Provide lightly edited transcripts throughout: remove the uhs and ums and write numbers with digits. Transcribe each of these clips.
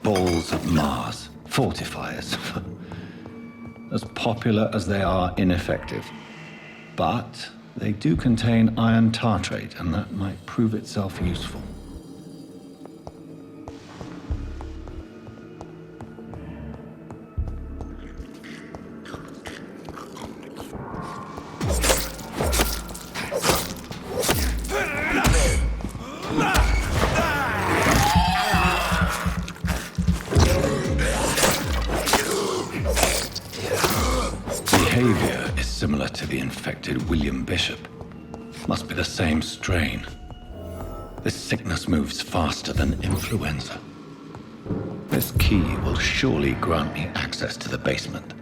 Balls of Mars, fortifiers. As popular as they are ineffective. But they do contain iron tartrate, and that might prove itself useful. Behavior is similar to the infected William Bishop. Must be the same strain. This sickness moves faster than influenza. This key will surely grant me access to the basement.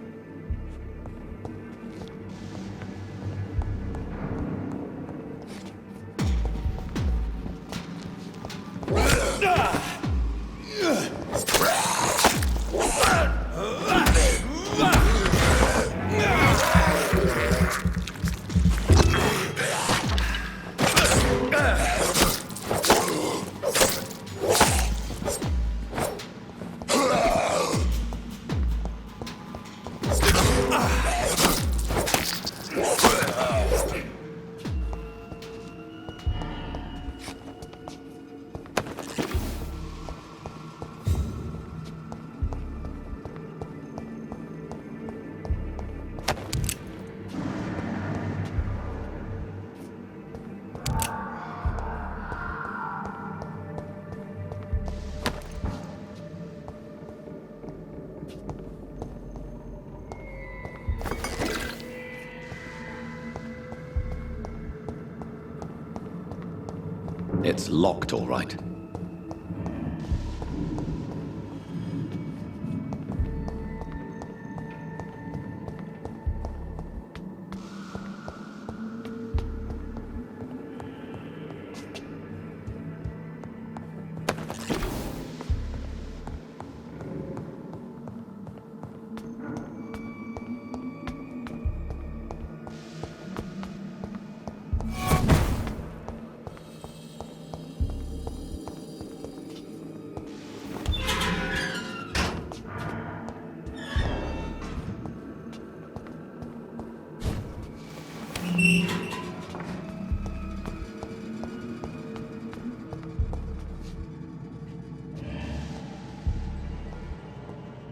It's locked, all right.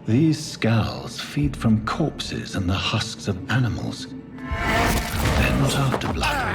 These skulls feed from corpses and the husks of animals. They're not after blood.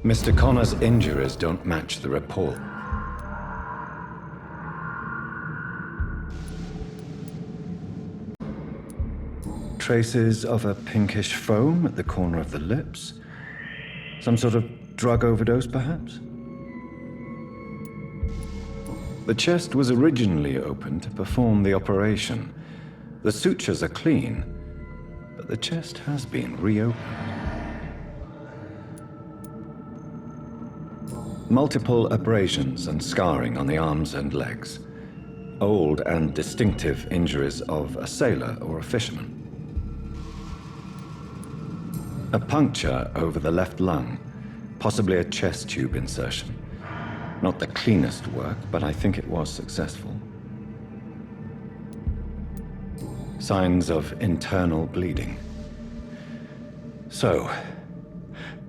Mr. Connor's injuries don't match the report. Traces of a pinkish foam at the corner of the lips. Some sort of drug overdose, perhaps? The chest was originally open to perform the operation. The sutures are clean, but the chest has been reopened. Multiple abrasions and scarring on the arms and legs. Old and distinctive injuries of a sailor or a fisherman. A puncture over the left lung, possibly a chest tube insertion. Not the cleanest work, but I think it was successful. Signs of internal bleeding. So,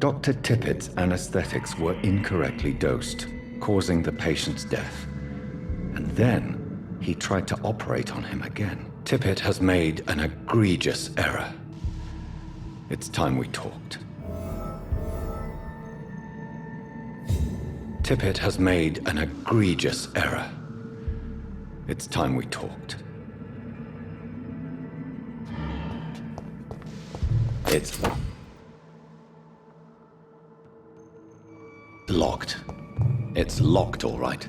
Dr. Tippett's anesthetics were incorrectly dosed, causing the patient's death. And then, He tried to operate on him again. Tippett has made an egregious error. It's time we talked. Tippett has made an egregious error. It's time we talked. It's locked. It's locked, all right.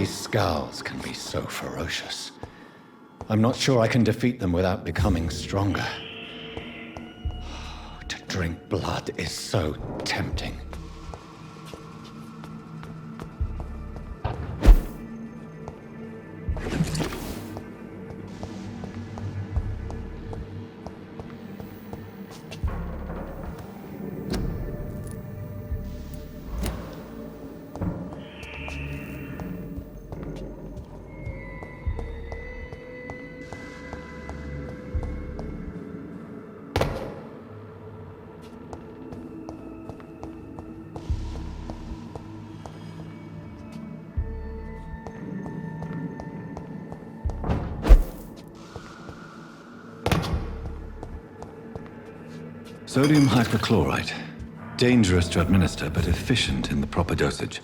Scowls can be so ferocious. I'm not sure I can defeat them without becoming stronger. To drink blood is so tempting. Sodium hypochlorite. Dangerous to administer, but efficient in the proper dosage.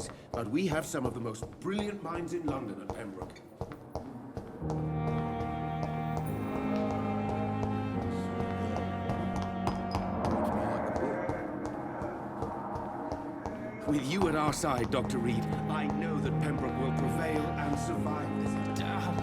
Yes, but we have some of the most brilliant minds in London at Pembroke. With you at our side, Dr. Reed, I know that Pembroke will prevail and survive this attack.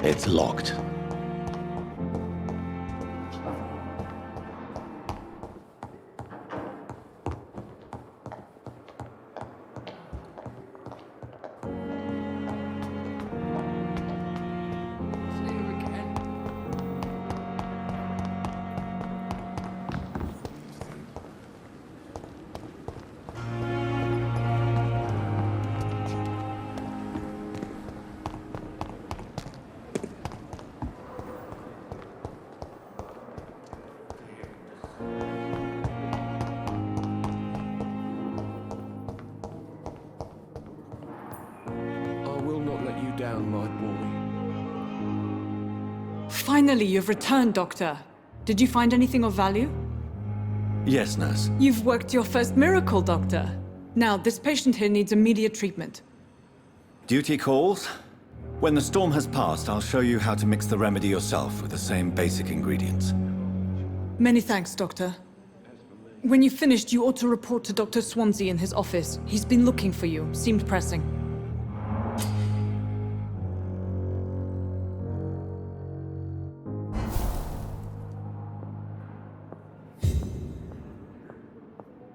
It's locked. Down, my boy. Finally, you've returned, Doctor. Did you find anything of value? Yes, nurse. You've worked your first miracle, Doctor. Now, this patient here needs immediate treatment. Duty calls. When the storm has passed, I'll show you how to mix the remedy yourself with the same basic ingredients. Many thanks, Doctor. When you've finished, you ought to report to Dr. Swansea in his office. He's been looking for you. Seemed pressing.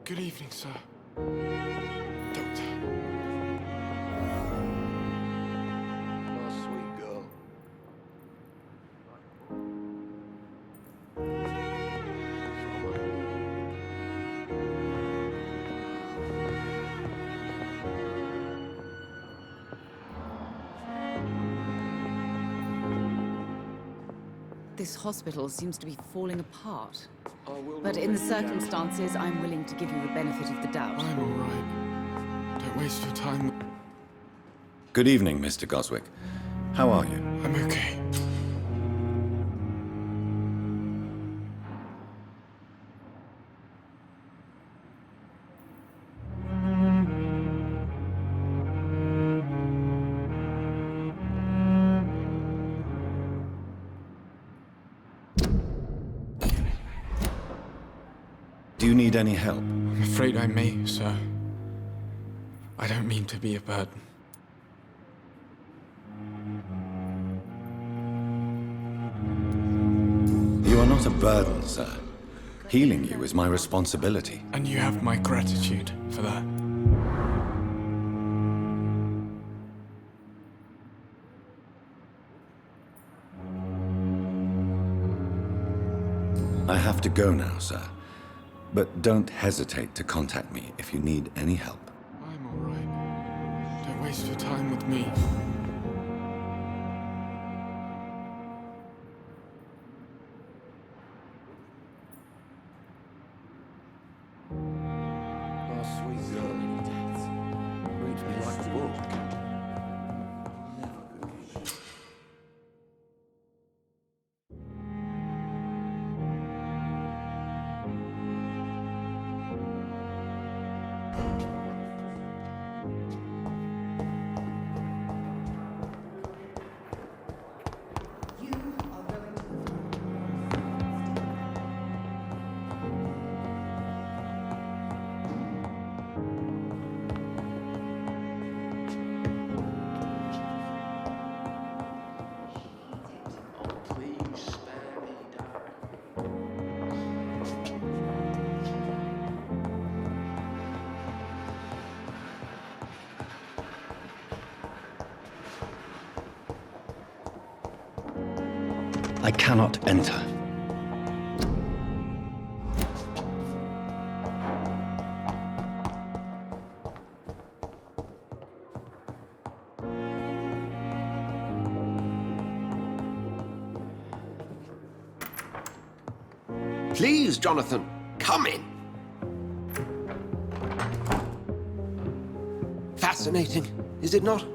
Good evening, sir. Doctor. Oh, sweet girl. This hospital seems to be falling apart. But in the circumstances, I'm willing to give you the benefit of the doubt. I'm all right. Don't waste your time. Good evening, Mr. Goswick. How are you? I'm okay. Do you need any help? I'm afraid I may, sir. I don't mean to be a burden. You are not a burden, sir. Healing you is my responsibility. And you have my gratitude for that. I have to go now, sir. But don't hesitate to contact me if you need any help. I'm all right. Don't waste your time with me. Oh, sweet girl. Reads me like a book. I cannot enter. Please, Jonathan, come in. Fascinating, is it not?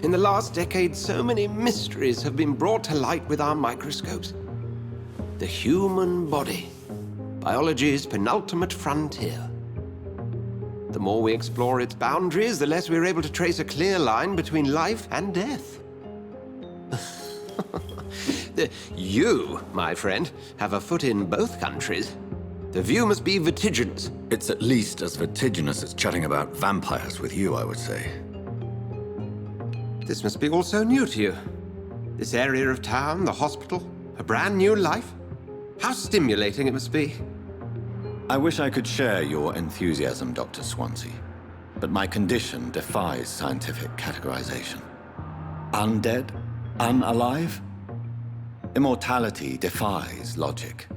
In the last decade, so many mysteries have been brought to light with our microscopes. The human body, biology's penultimate frontier. The more we explore its boundaries, the less we're able to trace a clear line between life and death. You, my friend, have a foot in both countries. The view must be vertiginous. It's at least as vertiginous as chatting about vampires with you, I would say. This must be all so new to you. This area of town, the hospital, a brand new life. How stimulating it must be. I wish I could share your enthusiasm, Dr. Swansea, but my condition defies scientific categorization. Undead? Unalive? Immortality defies logic.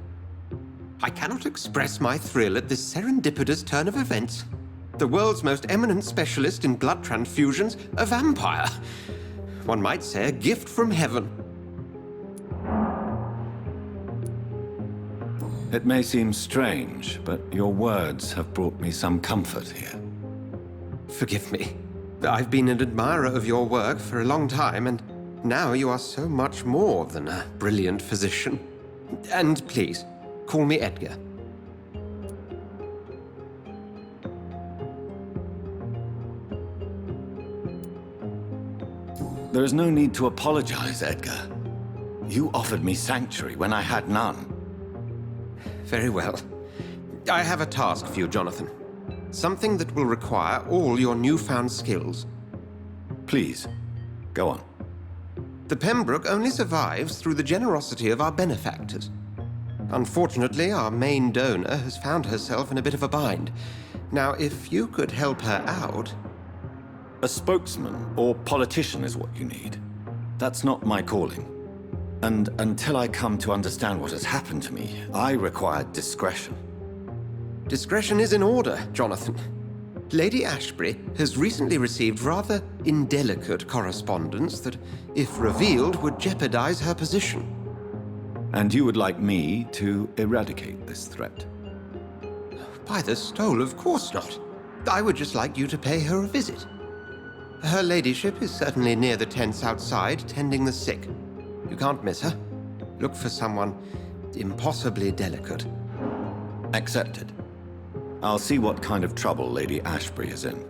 I cannot express my thrill at this serendipitous turn of events. The world's most eminent specialist in blood transfusions, a vampire. One might say a gift from heaven. It may seem strange, but your words have brought me some comfort here. Forgive me. I've been an admirer of your work for a long time, and now you are so much more than a brilliant physician. And please, call me Edgar. There is no need to apologize, Edgar. You offered me sanctuary when I had none. Very well. I have a task for you, Jonathan. Something that will require all your newfound skills. Please, go on. The Pembroke only survives through the generosity of our benefactors. Unfortunately, our main donor has found herself in a bit of a bind. Now, if you could help her out... A spokesman or politician is what you need. That's not my calling. And until I come to understand what has happened to me, I require discretion. Discretion is in order, Jonathan. Lady Ashbury has recently received rather indelicate correspondence that, if revealed, would jeopardize her position. And you would like me to eradicate this threat? By the stole, of course not. I would just like you to pay her a visit. Her ladyship is certainly near the tents outside, tending the sick. You can't miss her. Look for someone impossibly delicate. Accepted. I'll see what kind of trouble Lady Ashbury is in.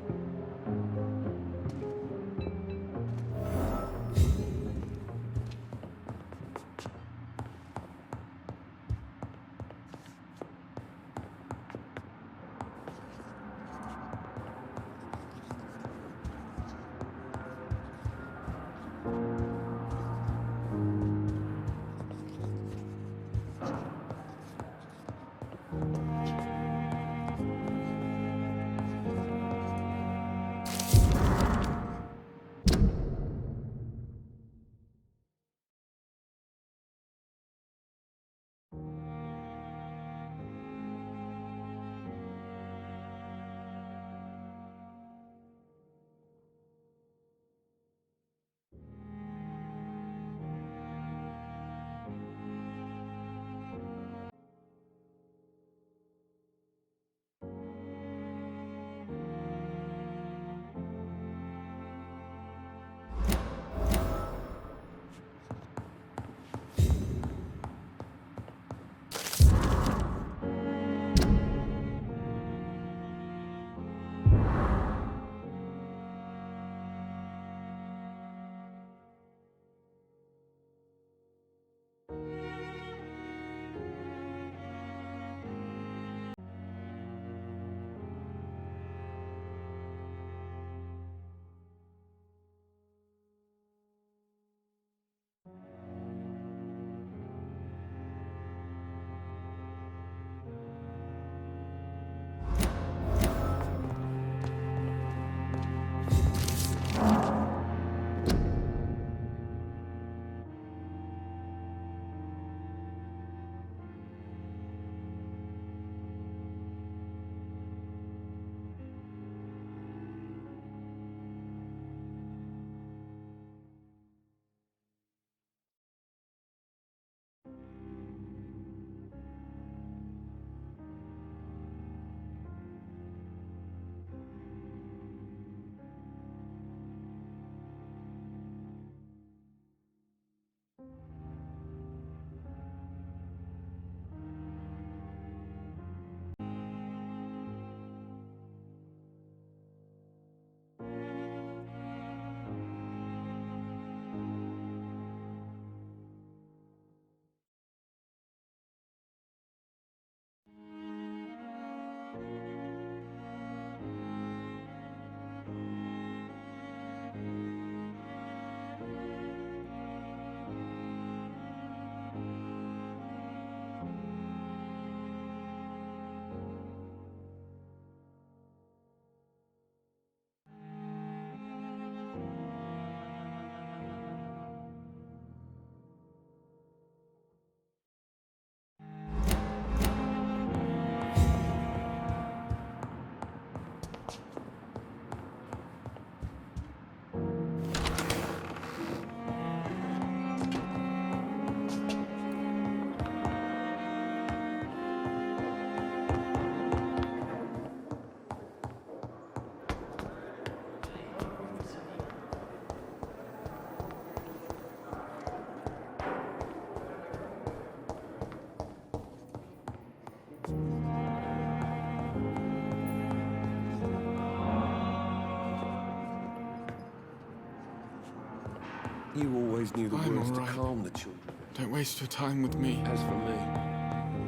You always knew the I'm words all to right. calm the children. Don't waste your time with me. As for me,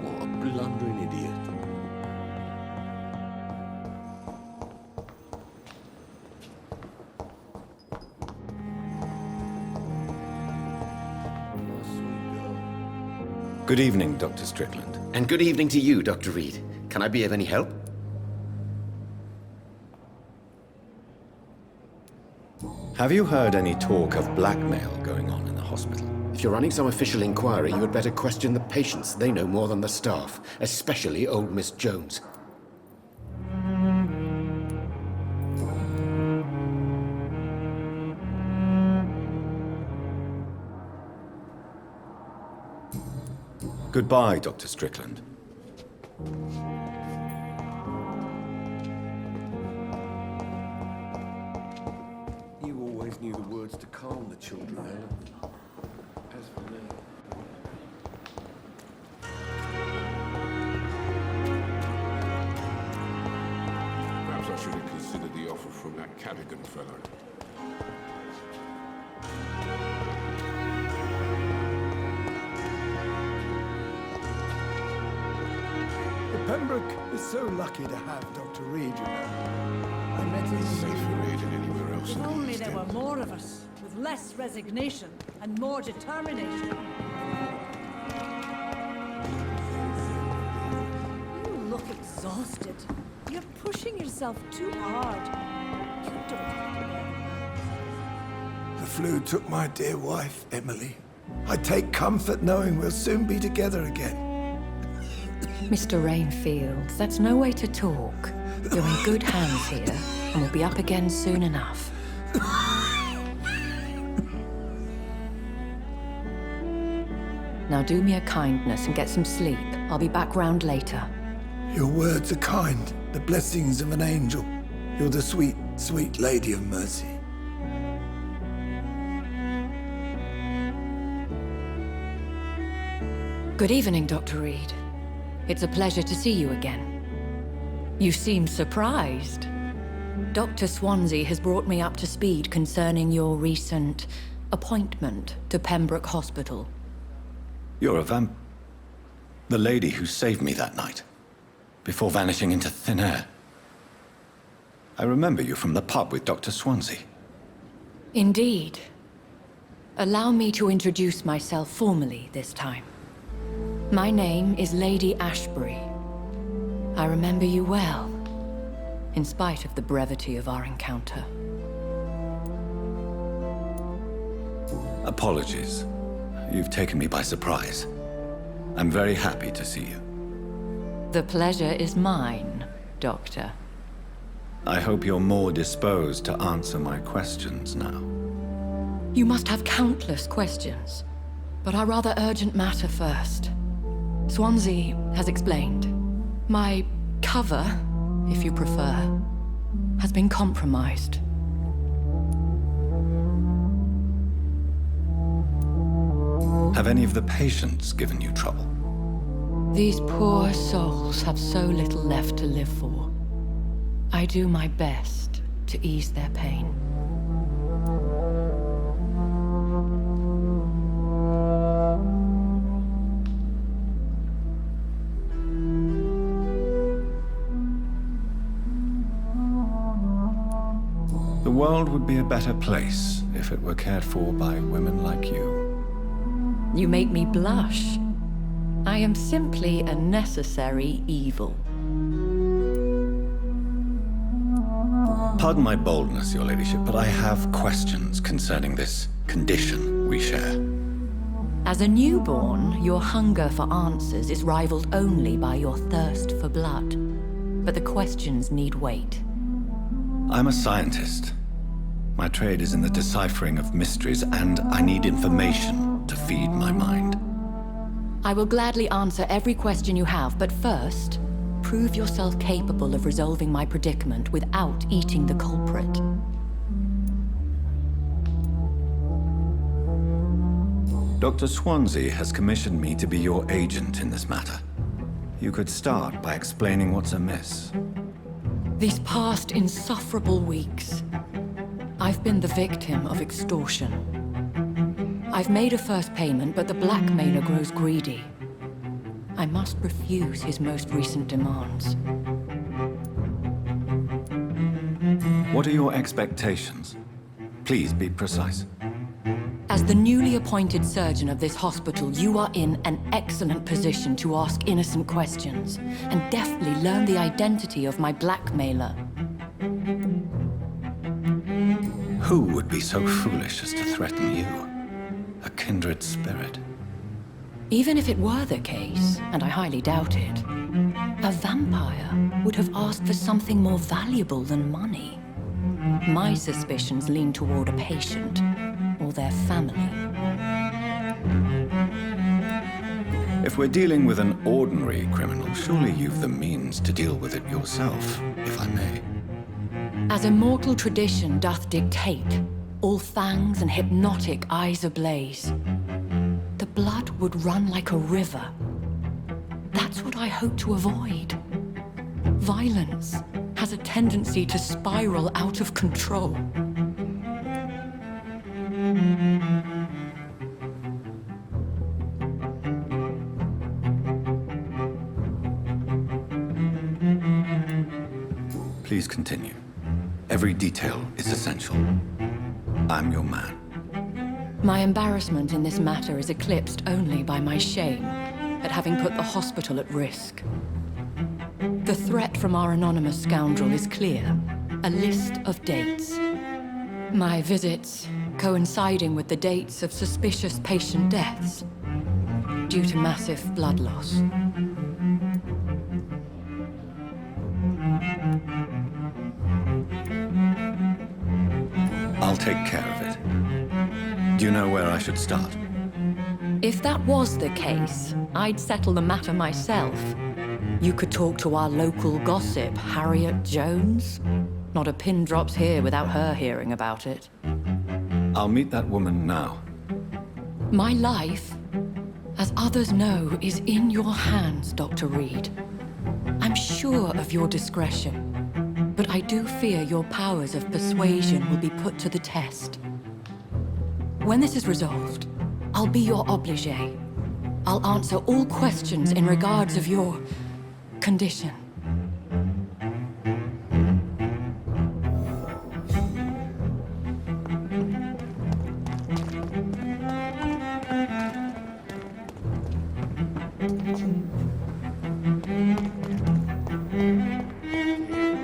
what a blundering idiot. My sweet girl. Good evening, Dr. Strickland. And good evening to you, Dr. Reed. Can I be of any help? Have you heard any talk of blackmail going on in the hospital? If you're running some official inquiry, you had better question the patients. They know more than the staff, especially old Miss Jones. Goodbye, Dr. Strickland. You always knew the words to calm the children, Helen. As for me... Perhaps I should have considered the offer from that Cadogan fellow. Pembroke is so lucky to have Dr. Reed, you know. I met him... Safer Reed than anywhere else If in the only East there were End. more of us, with less resignation and more determination. You look exhausted. You're pushing yourself too hard. You don't have to worry. The flu took my dear wife, Emily. I take comfort knowing we'll soon be together again. Mr. Rainfield, that's no way to talk. You're in good hands here, and we'll be up again soon enough. Now do me a kindness and get some sleep. I'll be back round later. Your words are kind, the blessings of an angel. You're the sweet, sweet Lady of Mercy. Good evening, Dr. Reed. It's a pleasure to see you again. You seem surprised. Dr. Swansea has brought me up to speed concerning your recent appointment to Pembroke Hospital. You're a the lady who saved me that night, before vanishing into thin air. I remember you from the pub with Dr. Swansea. Indeed. Allow me to introduce myself formally this time. My name is Lady Ashbury. I remember you well, in spite of the brevity of our encounter. Apologies. You've taken me by surprise. I'm very happy to see you. The pleasure is mine, Doctor. I hope you're more disposed to answer my questions now. You must have countless questions, but our rather urgent matter first. Swansea has explained. My cover, if you prefer, has been compromised. Have any of the patients given you trouble? These poor souls have so little left to live for. I do my best to ease their pain. The world would be a better place if it were cared for by women like you. You make me blush. I am simply a necessary evil. Pardon my boldness, Your Ladyship, but I have questions concerning this condition we share. As a newborn, your hunger for answers is rivaled only by your thirst for blood. But the questions need wait. I'm a scientist. My trade is in the deciphering of mysteries, and I need information to feed my mind. I will gladly answer every question you have, but first, prove yourself capable of resolving my predicament without eating the culprit. Dr. Swansea has commissioned me to be your agent in this matter. You could start by explaining what's amiss. These past insufferable weeks, I've been the victim of extortion. I've made a first payment, but the blackmailer grows greedy. I must refuse his most recent demands. What are your expectations? Please be precise. As the newly appointed surgeon of this hospital, you are in an excellent position to ask innocent questions and deftly learn the identity of my blackmailer. Who would be so foolish as to threaten you? A kindred spirit. Even if it were the case, and I highly doubt it, a vampire would have asked for something more valuable than money. My suspicions lean toward a patient or their family. If we're dealing with an ordinary criminal, surely you've the means to deal with it yourself, if I may. As immortal tradition doth dictate, all fangs and hypnotic eyes ablaze, the blood would run like a river. That's what I hope to avoid. Violence has a tendency to spiral out of control. Please continue. Every detail is essential. I'm your man. My embarrassment in this matter is eclipsed only by my shame at having put the hospital at risk. The threat from our anonymous scoundrel is clear. A list of dates. My visits coinciding with the dates of suspicious patient deaths due to massive blood loss. I'll take care of it. Do you know where I should start? If that was the case, I'd settle the matter myself. You could talk to our local gossip, Harriet Jones. Not a pin drops here without her hearing about it. I'll meet that woman now. My life, as others know, is in your hands, Dr. Reed. I'm sure of your discretion, but I do fear your powers of persuasion will be put to the test. When this is resolved, I'll be your obligé. I'll answer all questions in regards of your condition.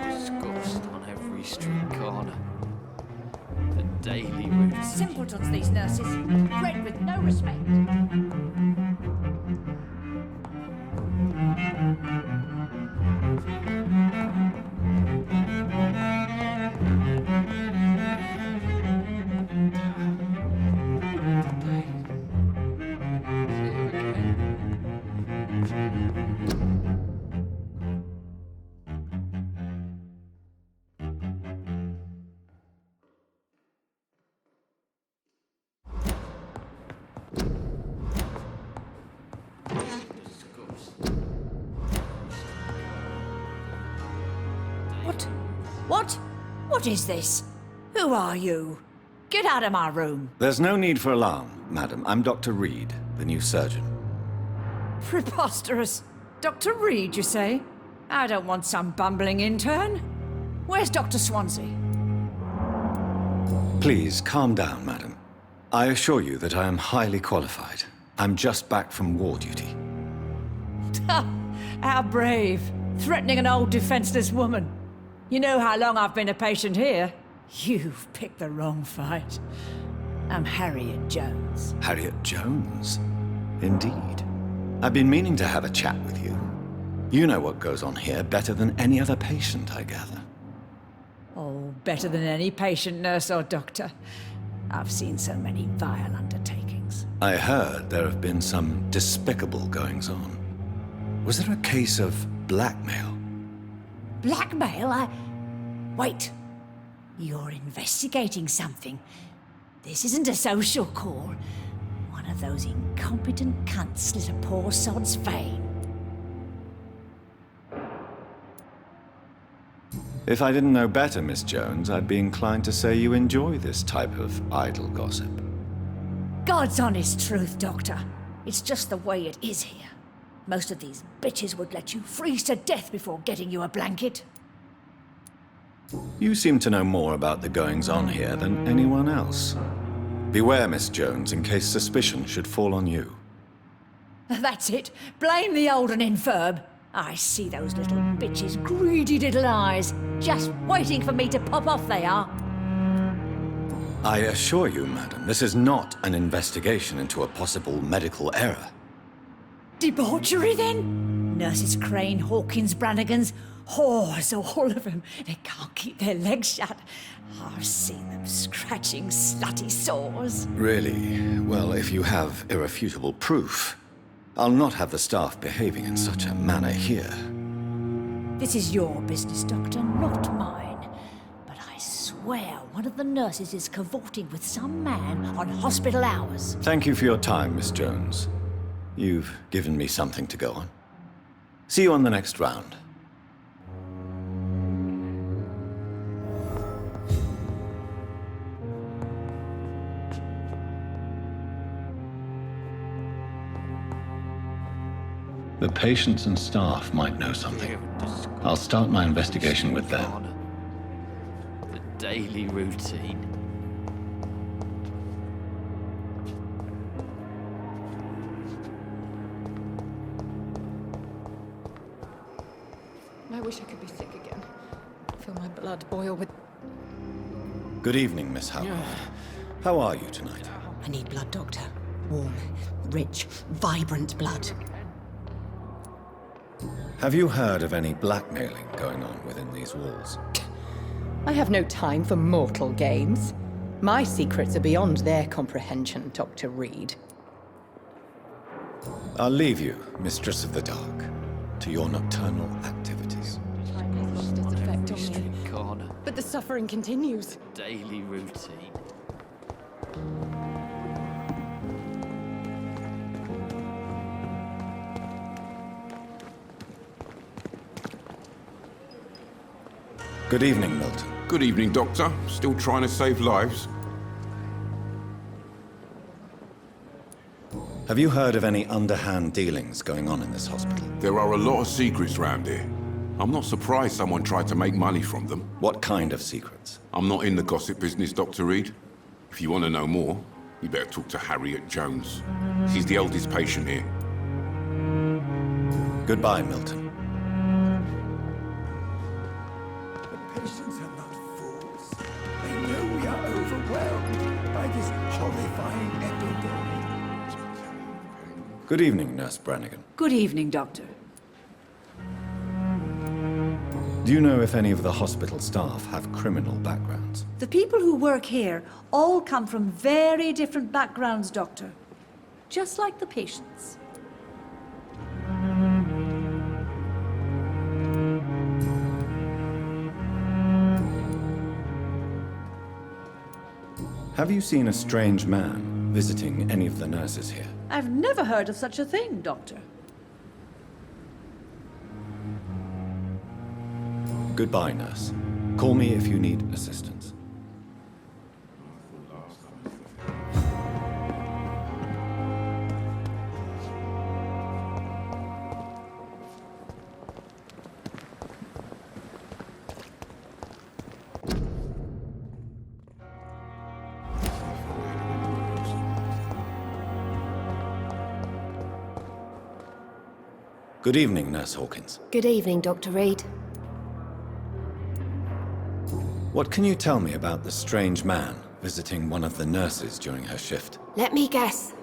Disgust on every street corner. The daily routine. Simpletons, these nurses. Bred with no respect. What is this? Who are you? Get out of my room. There's no need for alarm, madam. I'm Dr. Reed, the new surgeon. Preposterous. Dr. Reed, you say? I don't want some bumbling intern. Where's Dr. Swansea? Please, calm down, madam. I assure you that I am highly qualified. I'm just back from war duty. How brave. Threatening an old defenseless woman. You know how long I've been a patient here? You've picked the wrong fight. I'm Harriet Jones. Harriet Jones? Indeed. I've been meaning to have a chat with you. You know what goes on here better than any other patient, I gather. Oh, better than any patient, nurse or doctor. I've seen so many vile undertakings. I heard there have been some despicable goings-on. Was there a case of blackmail? Blackmail? Wait. You're investigating something. This isn't a social call. One of those incompetent cunts slit a poor sod's vein. If I didn't know better, Miss Jones, I'd be inclined to say you enjoy this type of idle gossip. God's honest truth, Doctor. It's just the way it is here. Most of these bitches would let you freeze to death before getting you a blanket. You seem to know more about the goings-on here than anyone else. Beware, Miss Jones, in case suspicion should fall on you. That's it. Blame the old and infirm. I see those little bitches' greedy little eyes. Just waiting for me to pop off they are. I assure you, madam, this is not an investigation into a possible medical error. Debauchery, then? Nurses Crane, Hawkins, Brannigans, whores, all of them. They can't keep their legs shut. I've seen them scratching slutty sores. Really? Well, if you have irrefutable proof, I'll not have the staff behaving in such a manner here. This is your business, Doctor, not mine. But I swear one of the nurses is cavorting with some man on hospital hours. Thank you for your time, Miss Jones. You've given me something to go on. See you on the next round. The patients and staff might know something. I'll start my investigation with them. The daily routine. I wish I could be sick again. I feel my blood boil with... Good evening, Miss Howard. How are you tonight? I need blood, Doctor. Warm, rich, vibrant blood. Have you heard of any blackmailing going on within these walls? I have no time for mortal games. My secrets are beyond their comprehension, Dr. Reed. I'll leave you, Mistress of the Dark, to your nocturnal activities. Time has lost its effect on me. Corner. But the suffering continues. Daily routine. Good evening, Milton. Good evening, Doctor. Still trying to save lives? Have you heard of any underhand dealings going on in this hospital? There are a lot of secrets round here. I'm not surprised someone tried to make money from them. What kind of secrets? I'm not in the gossip business, Dr. Reed. If you want to know more, you better talk to Harriet Jones. She's the oldest patient here. Goodbye, Milton. The patients are not fools. They know we are overwhelmed by this horrifying epidemic. Good evening, Nurse Brannigan. Good evening, Doctor. Do you know if any of the hospital staff have criminal backgrounds? The people who work here all come from very different backgrounds, Doctor. Just like the patients. Have you seen a strange man visiting any of the nurses here? I've never heard of such a thing, Doctor. Goodbye, nurse. Call me if you need assistance. Good evening, Nurse Hawkins. Good evening, Dr. Reed. What can you tell me about the strange man visiting one of the nurses during her shift? Let me guess.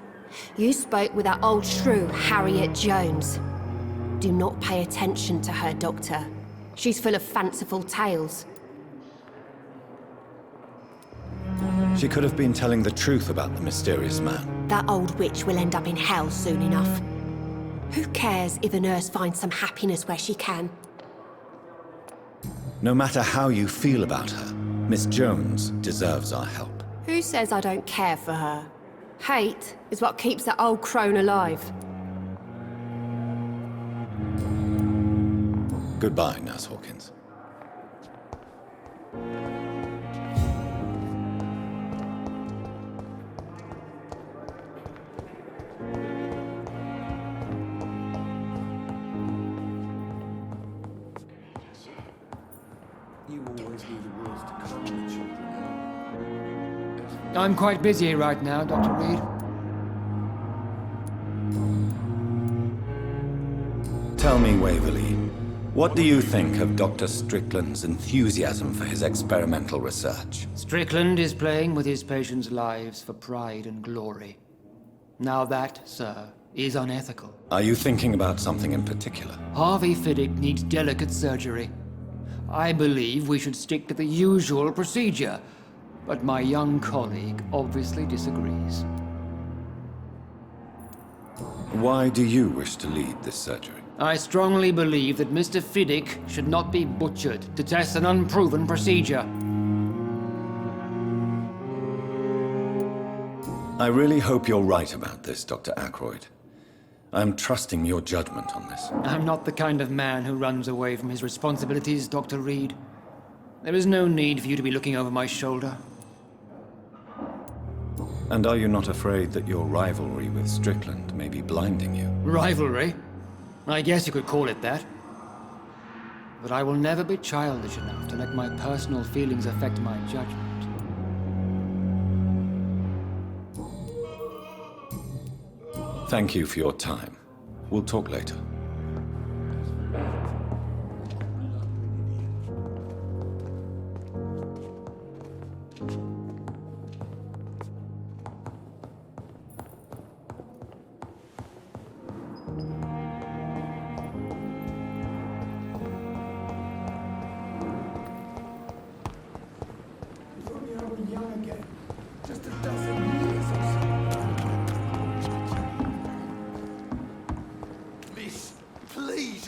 You spoke with that old shrew, Harriet Jones. Do not pay attention to her, Doctor. She's full of fanciful tales. She could have been telling the truth about the mysterious man. That old witch will end up in hell soon enough. Who cares if a nurse finds some happiness where she can? No matter how you feel about her, Miss Jones deserves our help. Who says I don't care for her? Hate is what keeps that old crone alive. Goodbye, Nurse Hawkins. I'm quite busy right now, Dr. Reed. Tell me, Waverly, what do you think of Dr. Strickland's enthusiasm for his experimental research? Strickland is playing with his patients' lives for pride and glory. Now that, sir, is unethical. Are you thinking about something in particular? Harvey Fiddick needs delicate surgery. I believe we should stick to the usual procedure, but my young colleague obviously disagrees. Why do you wish to lead this surgery? I strongly believe that Mr. Fiddick should not be butchered to test an unproven procedure. I really hope you're right about this, Dr. Aykroyd. I'm trusting your judgment on this. I'm not the kind of man who runs away from his responsibilities, Dr. Reed. There is no need for you to be looking over my shoulder. And are you not afraid that your rivalry with Strickland may be blinding you? Rivalry? I guess you could call it that. But I will never be childish enough to let my personal feelings affect my judgment. Thank you for your time. We'll talk later.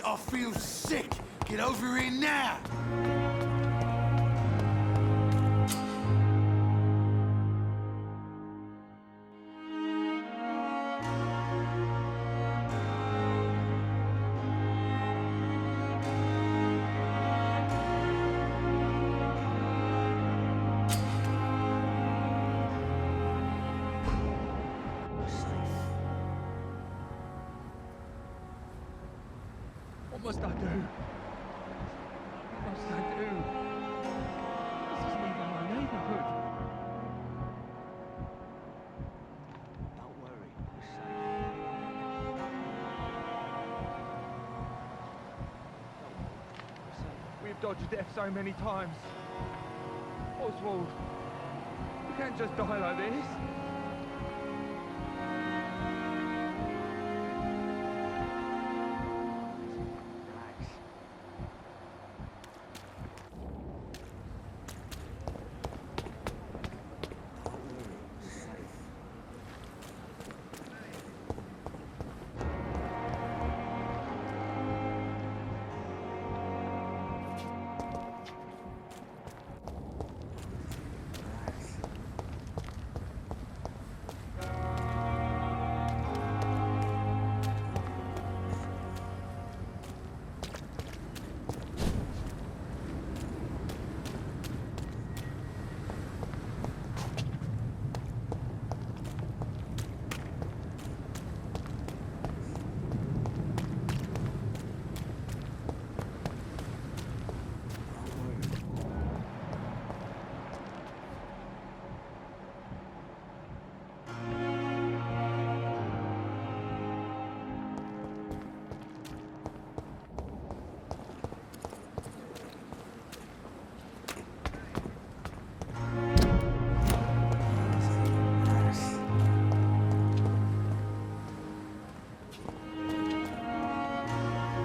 I feel sick. Get over here now. What must I do? What must I do? This isn't even my neighborhood. Don't worry, we're safe. We're safe. We've dodged death so many times. Oswald, we can't just die like this.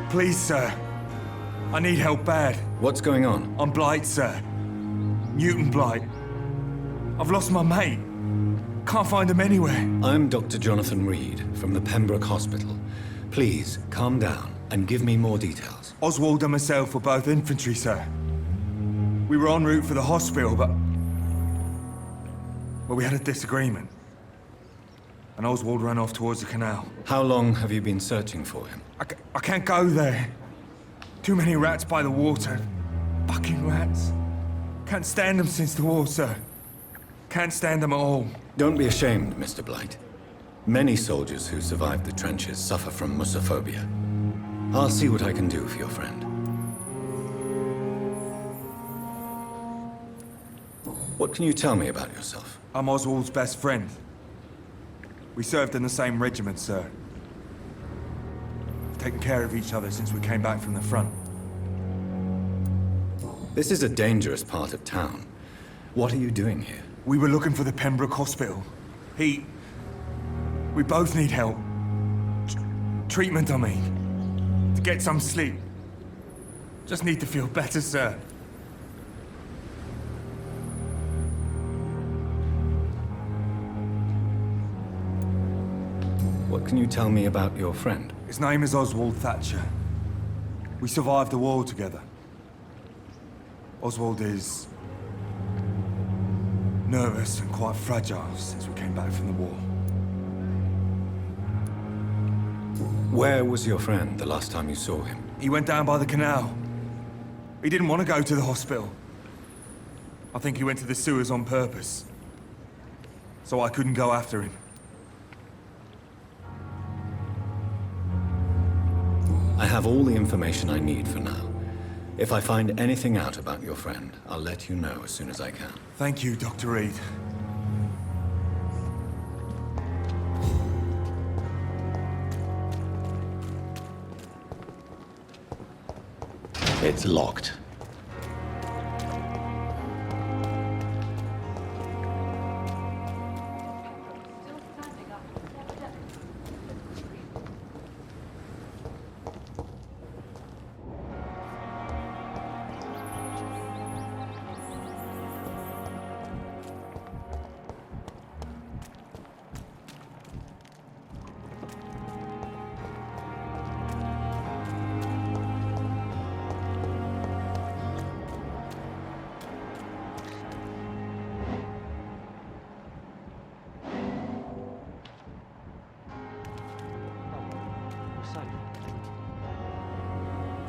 Please, sir. I need help bad. What's going on? I'm Blight, sir. Mutant Blight. I've lost my mate. Can't find him anywhere. I'm Dr. Jonathan Reed from the Pembroke Hospital. Please, calm down and give me more details. Oswald and myself were both infantry, sir. We were en route for the hospital, but... well, we had a disagreement. And Oswald ran off towards the canal. How long have you been searching for him? I can't go there. Too many rats by the water. Fucking rats. Can't stand them since the war, sir. Can't stand them at all. Don't be ashamed, Mr. Blight. Many soldiers who survived the trenches suffer from musophobia. I'll see what I can do for your friend. What can you tell me about yourself? I'm Oswald's best friend. We served in the same regiment, sir. We've taken care of each other since we came back from the front. This is a dangerous part of town. What are you doing here? We were looking for the Pembroke Hospital. We both need help. Treatment, I mean. To get some sleep. Just need to feel better, sir. What can you tell me about your friend? His name is Oswald Thatcher. We survived the war together. Oswald is nervous and quite fragile since we came back from the war. Where was your friend the last time you saw him? He went down by the canal. He didn't want to go to the hospital. I think he went to the sewers on purpose. So I couldn't go after him. I have all the information I need for now. If I find anything out about your friend, I'll let you know as soon as I can. Thank you, Dr. Reed. It's locked.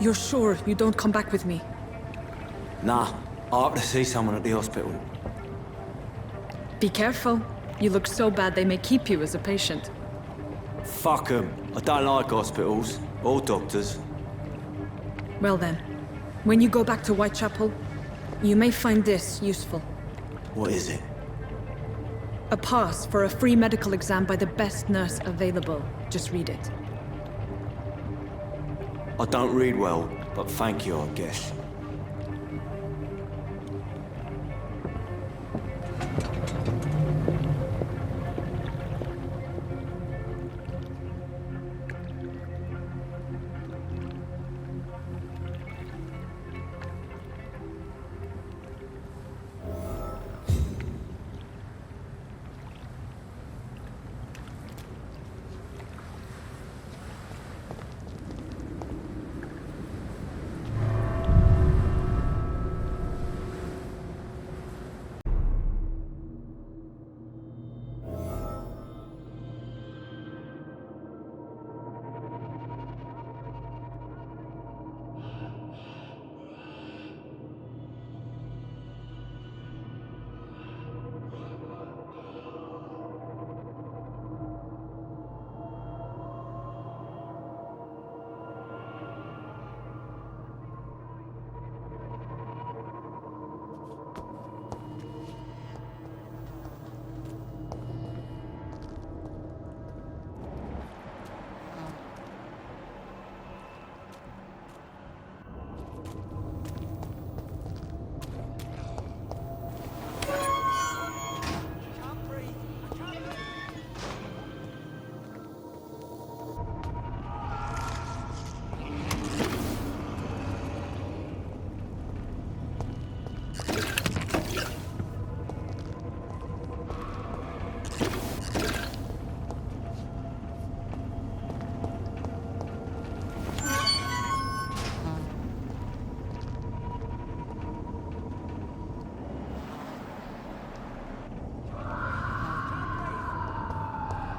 You're sure you don't come back with me? Nah, I have to see someone at the hospital. Be careful. You look so bad they may keep you as a patient. Fuck 'em. I don't like hospitals or doctors. Well then, when you go back to Whitechapel, you may find this useful. What is it? A pass for a free medical exam by the best nurse available. Just read it. I don't read well, but thank you, I guess.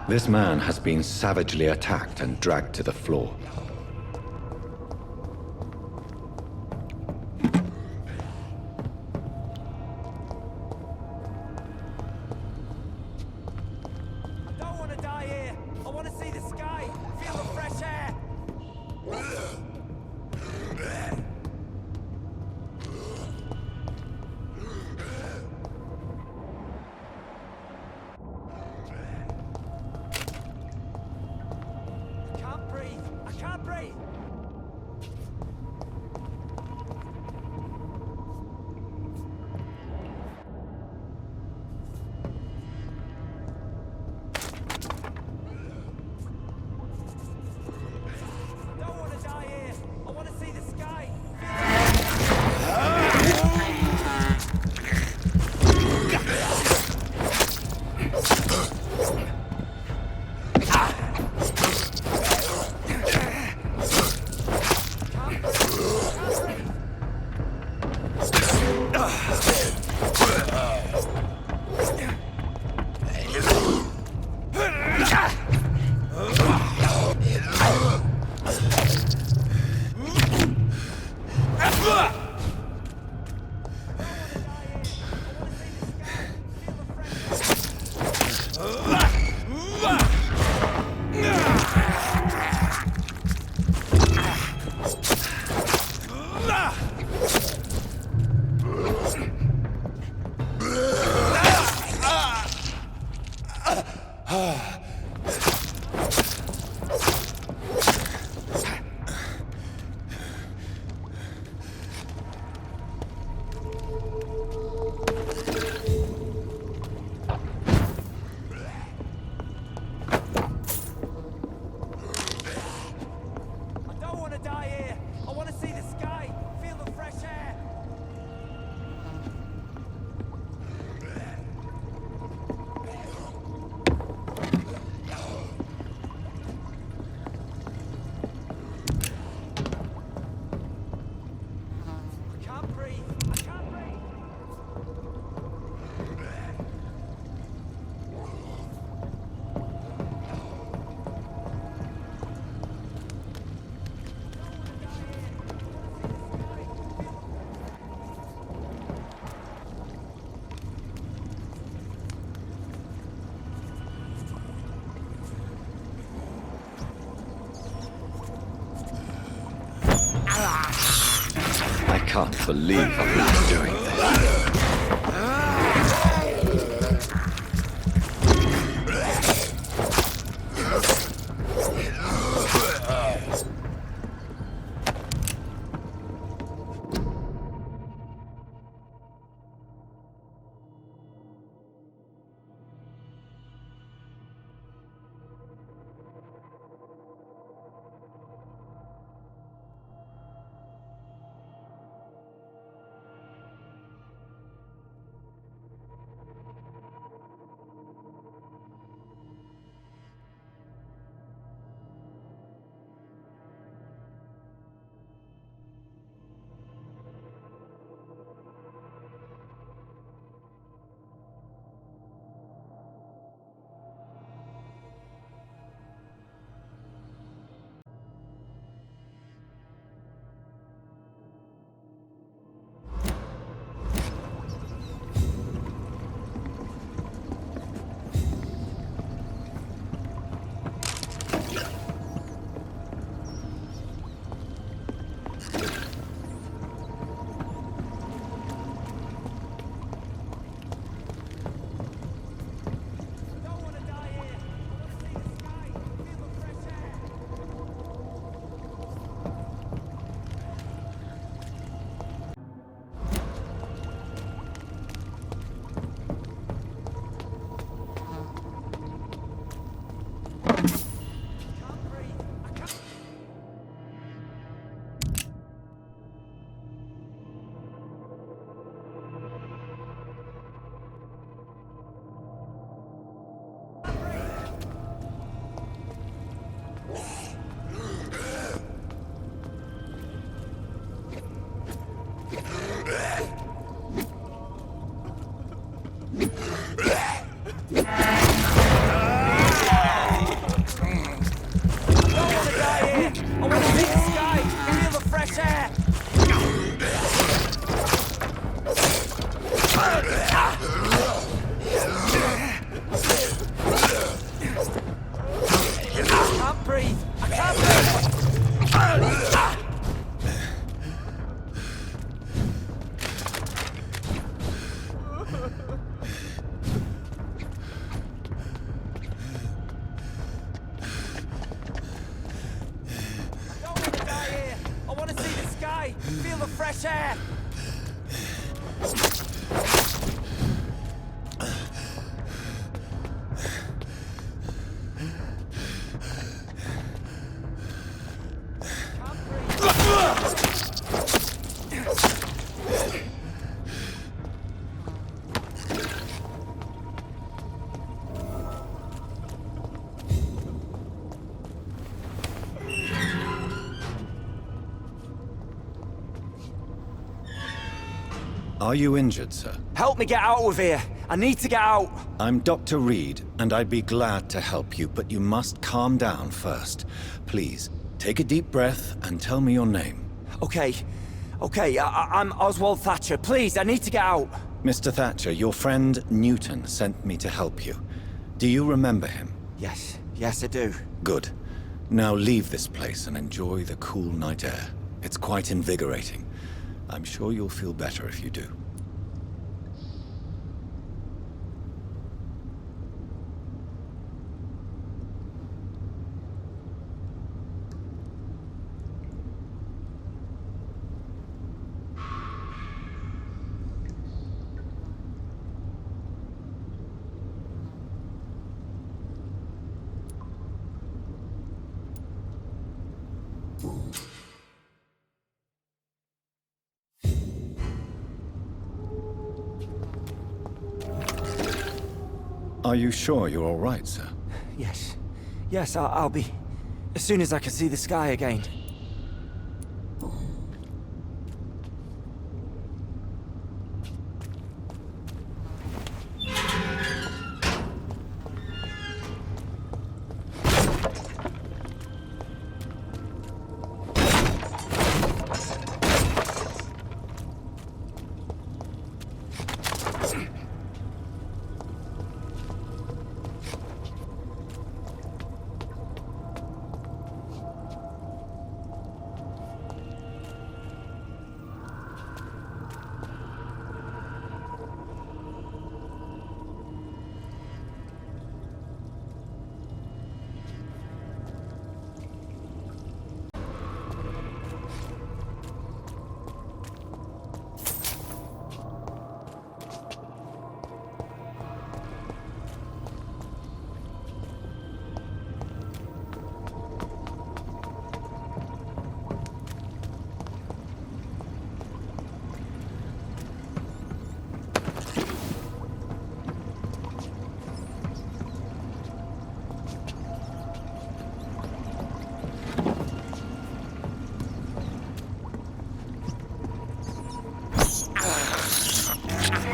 This man has been savagely attacked and dragged to the floor. can't breathe! I don't want to die here. I want to see the sky. I can't believe I'm doing this. chair! Are you injured, sir? Help me get out of here! I need to get out! I'm Dr. Reed, and I'd be glad to help you, but you must calm down first. Please, take a deep breath and tell me your name. Okay, I'm Oswald Thatcher. Please, I need to get out! Mr. Thatcher, your friend Newton sent me to help you. Do you remember him? Yes, I do. Good. Now leave this place and enjoy the cool night air. It's quite invigorating. I'm sure you'll feel better if you do. Are you sure you're all right, sir? Yes, I'll be... as soon as I can see the sky again.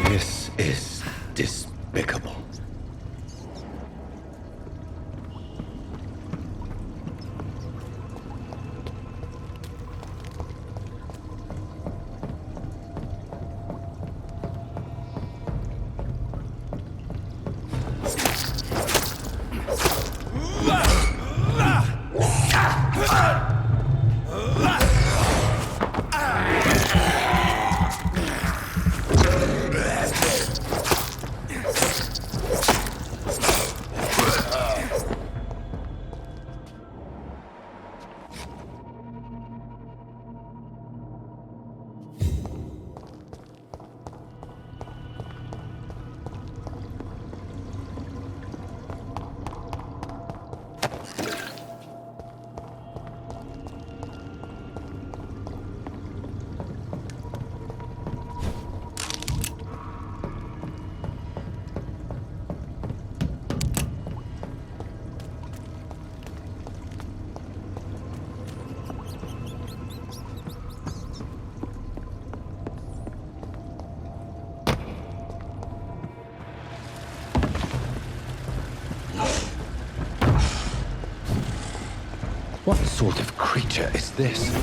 This is despicable. What sort of creature is this?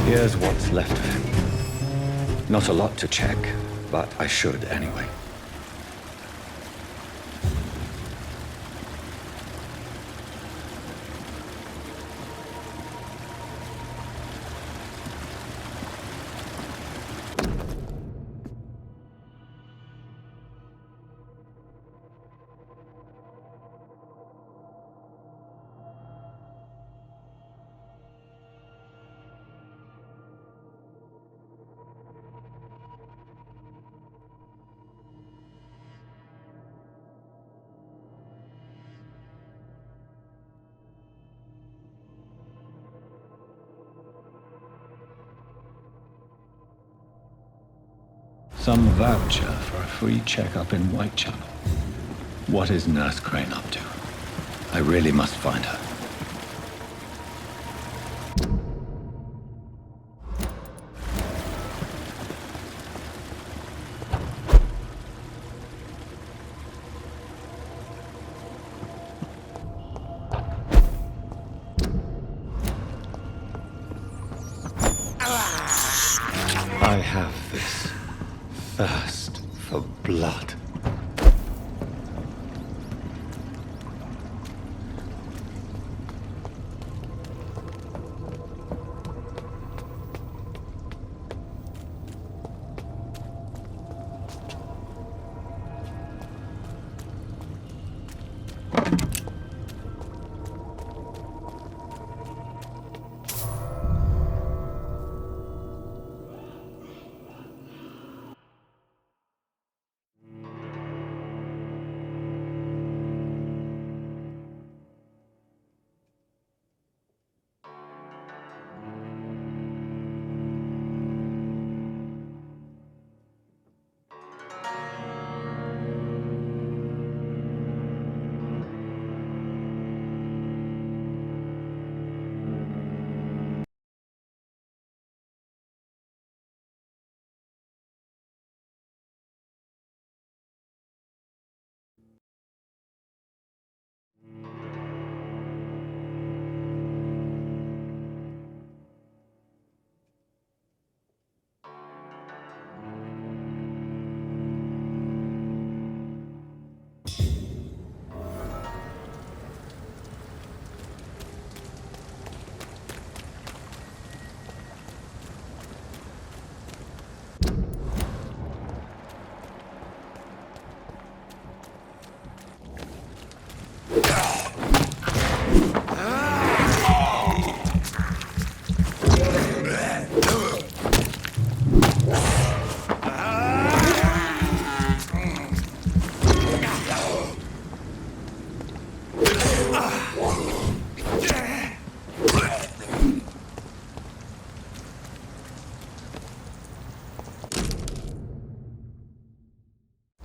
Here's what's left of him. Not a lot to check, but I should anyway. Some voucher for a free checkup in Whitechapel. What is Nurse Crane up to? I really must find her. I have this thirst for blood.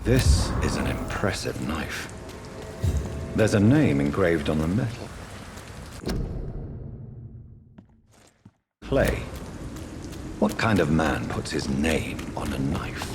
This is an impressive knife. There's a name engraved on the metal. Clay. What kind of man puts his name on a knife?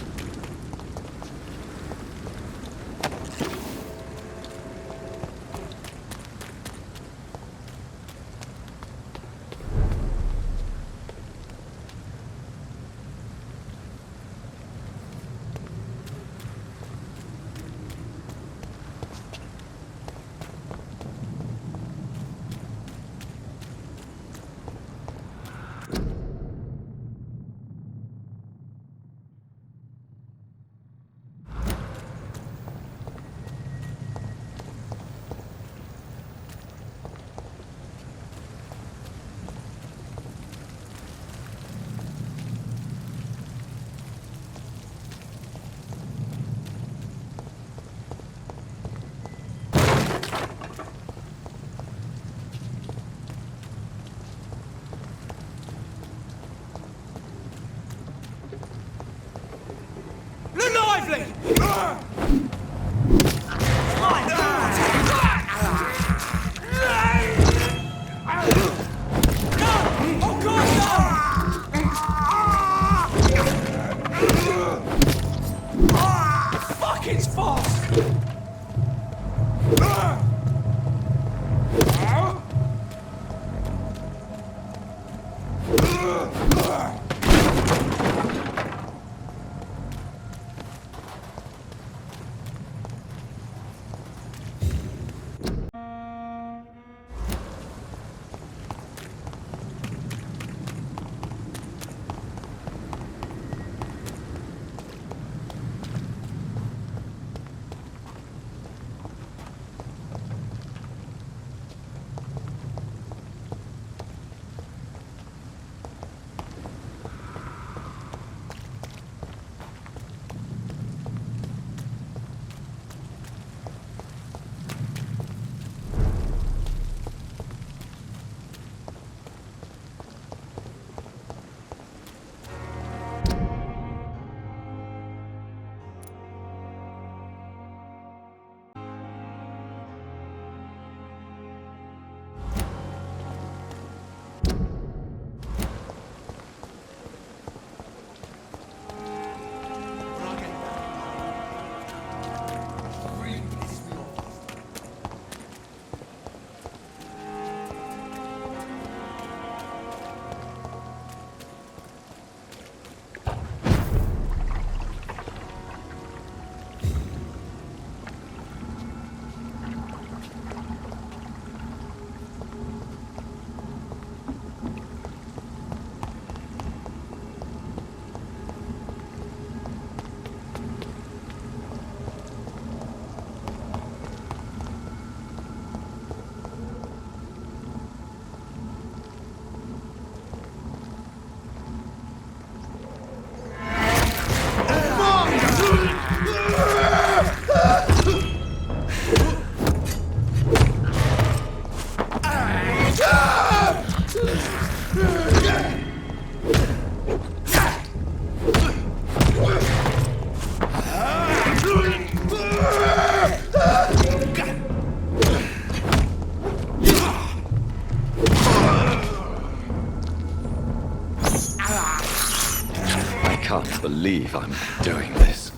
can't believe I'm doing this.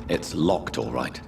It's locked, all right.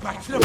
Back to the...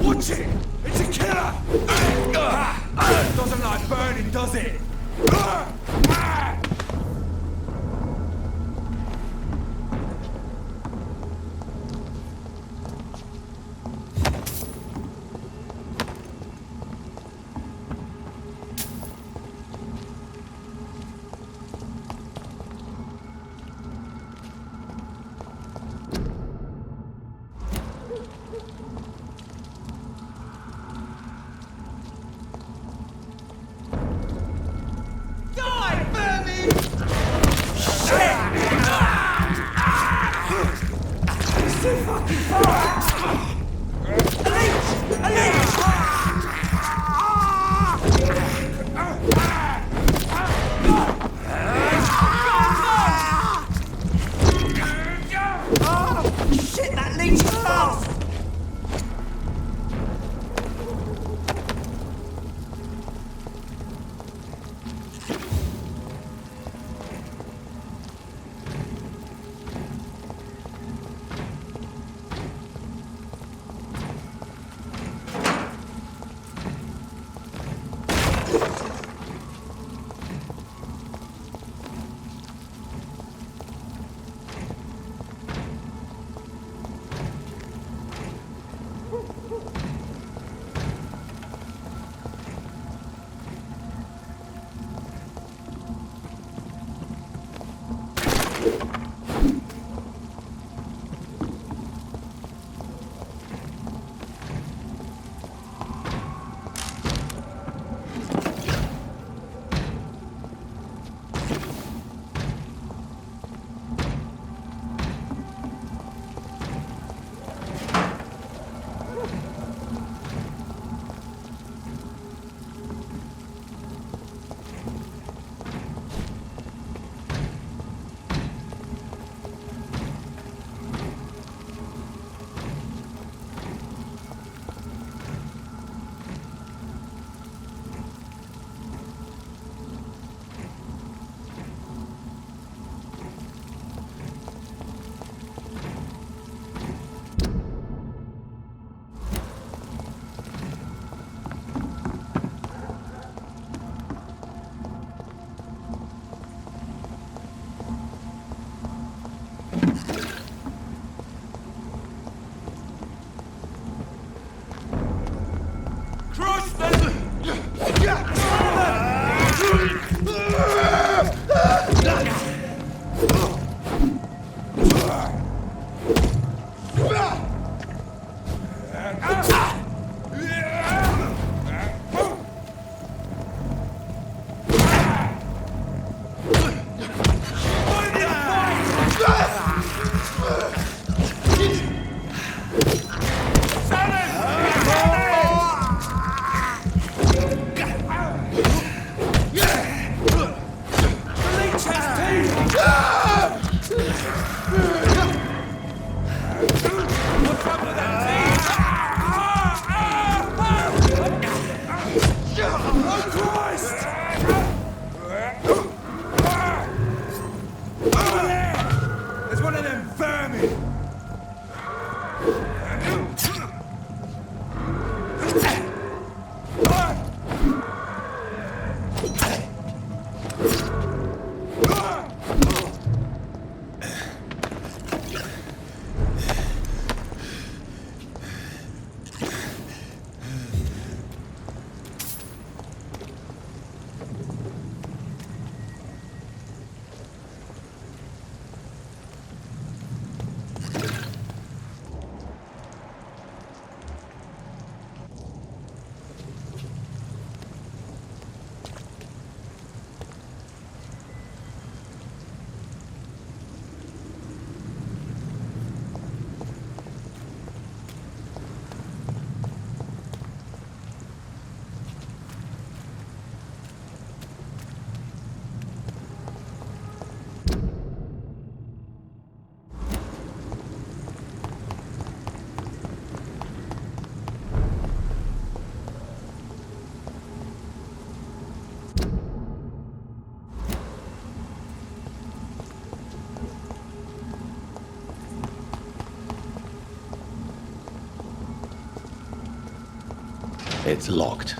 Watch it! It's a killer! Doesn't like burning, does it? Shit, that leech is fast! It's locked.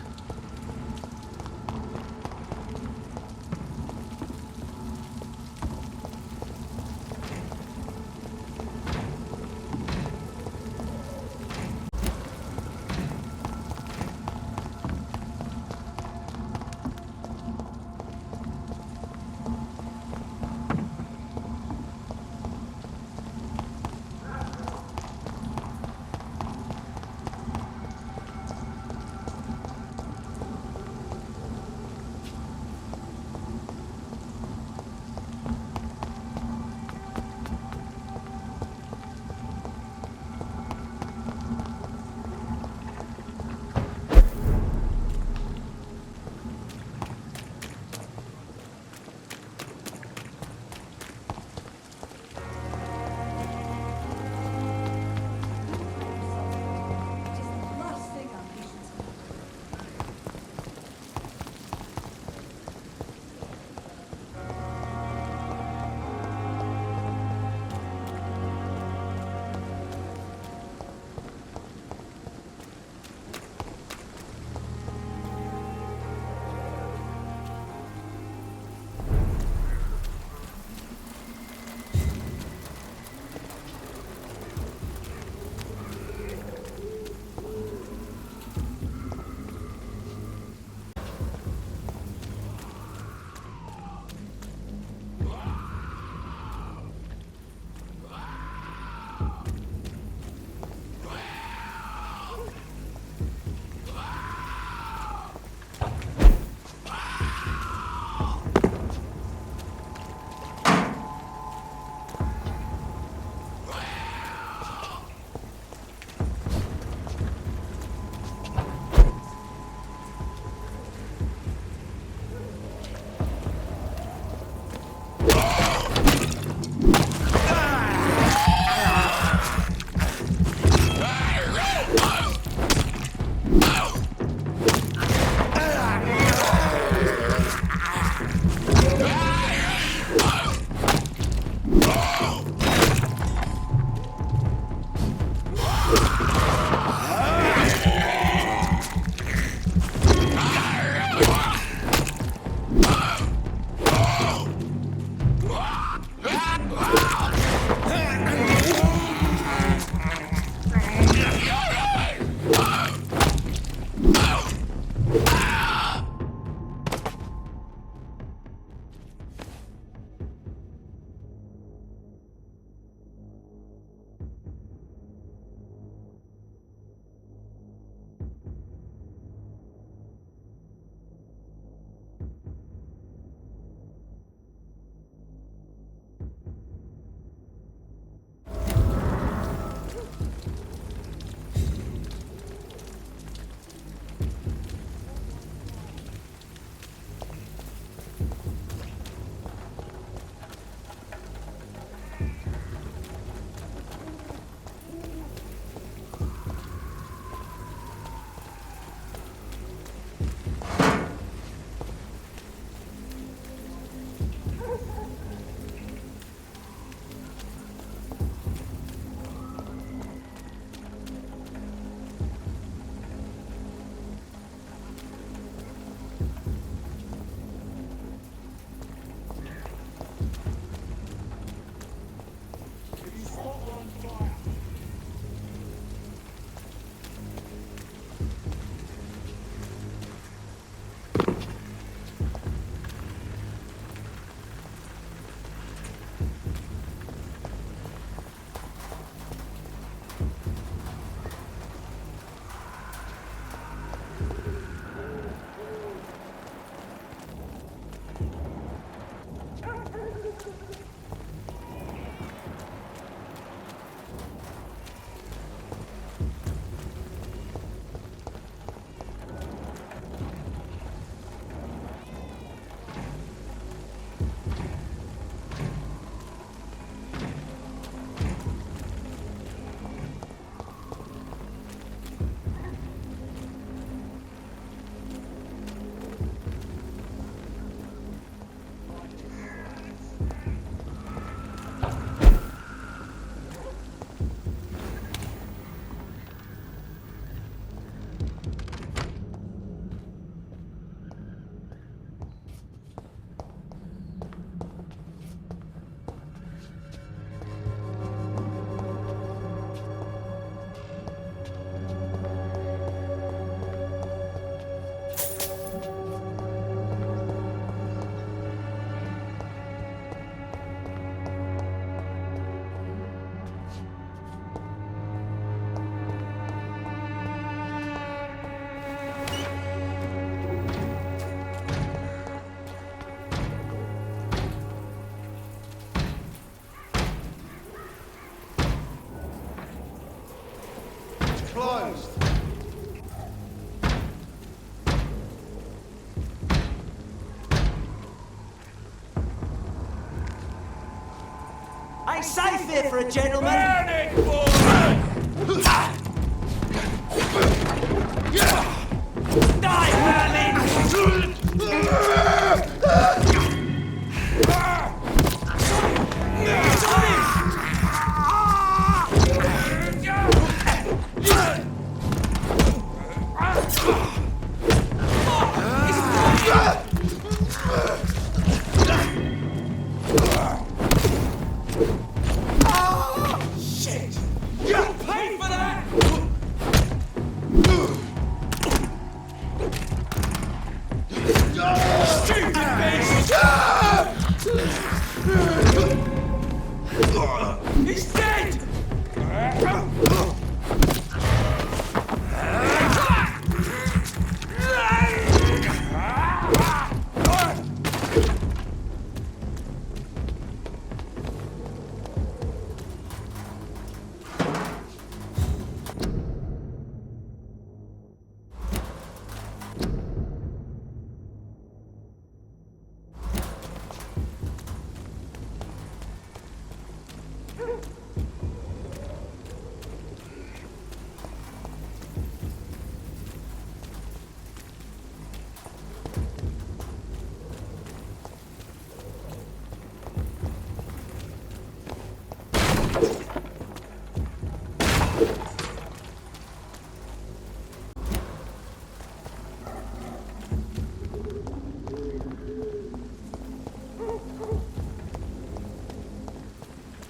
ain't safe here for a gentleman. Die, Merlin! Shit! You'll pay for that! Stupid beast! He's dead!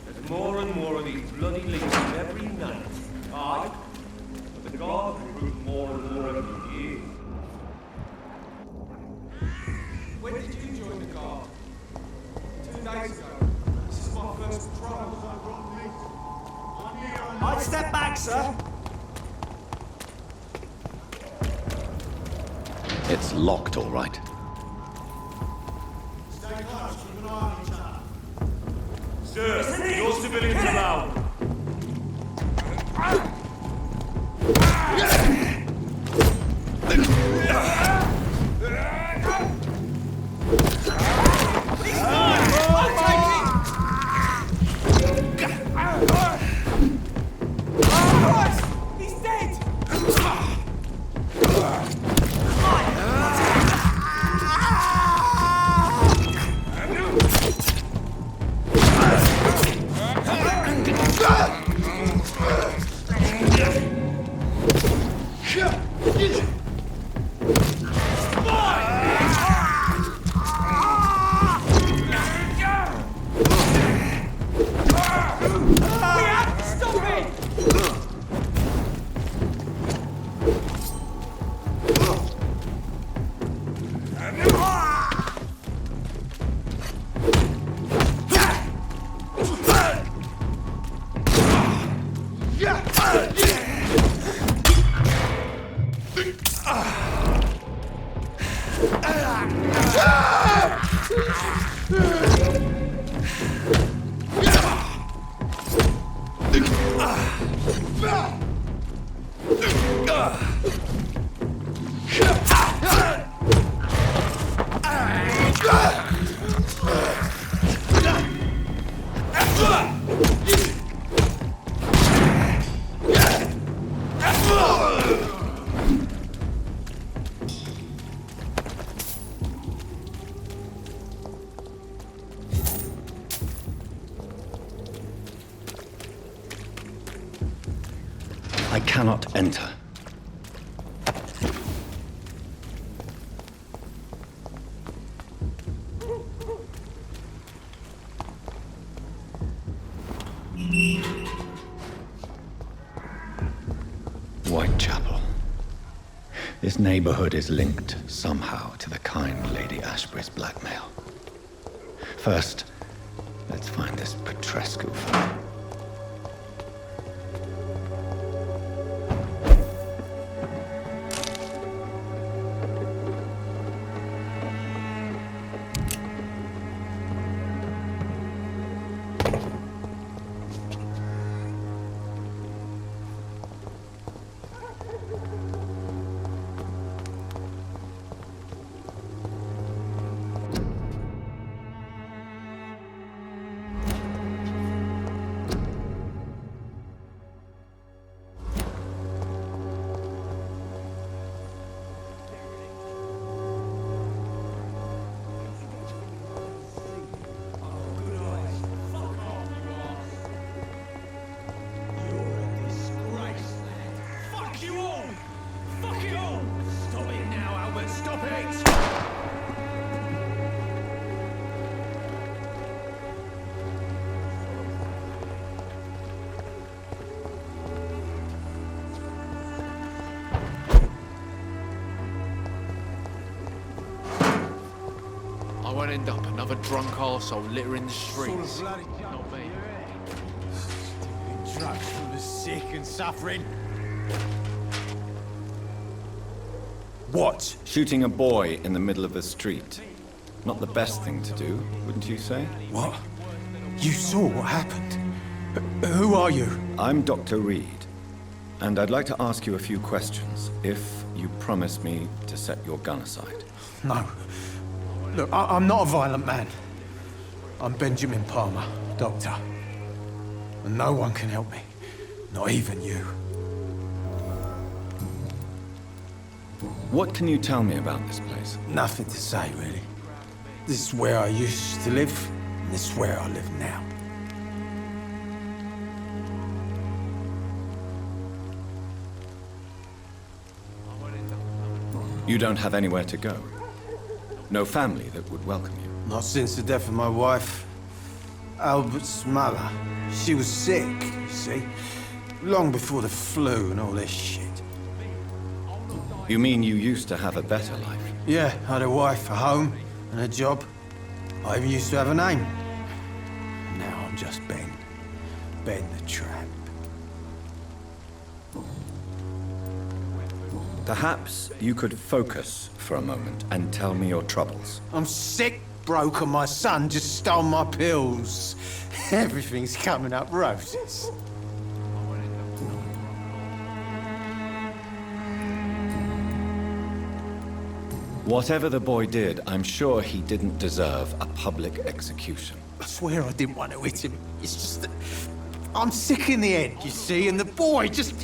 There's more and more of these bloody legions every night. Aye, but the guards recruit more and more every year. When did you join the guard? 2 days ago. This is my first trial as I brought me. I'd step back, sir. It's locked, all right. Stay close, keep an eye on each other. Sir, no civilians allowed. He's dead! I cannot enter. Whitechapel. This neighborhood is linked somehow to the kind Lady Ashbury's blackmail. First, let's find this Petrescu fellow. won't end up another drunk arsehole littering the streets. Not me. Drugs for the sick and suffering. What? Shooting a boy in the middle of the street. Not the best thing to do, wouldn't you say? What? You saw what happened? Who are you? I'm Dr. Reed, and I'd like to ask you a few questions, if you promise me to set your gun aside. No. Look, I'm not a violent man. I'm Benjamin Palmer, doctor. And no one can help me. Not even you. What can you tell me about this place? Nothing to say, really. This is where I used to live, and this is where I live now. You don't have anywhere to go? No family that would welcome you? Not since the death of my wife, Albert's mother. She was sick, you see. Long before the flu and all this shit. You mean you used to have a better life? Yeah, I had a wife, a home, and a job. I even used to have a name. Now I'm just Ben. Ben the Tramp. Perhaps you could focus for a moment and tell me your troubles. I'm sick, broke, and my son just stole my pills. Everything's coming up roses. Whatever the boy did, I'm sure he didn't deserve a public execution. I swear I didn't want to hit him. It's just that I'm sick in the head, you see, and the boy just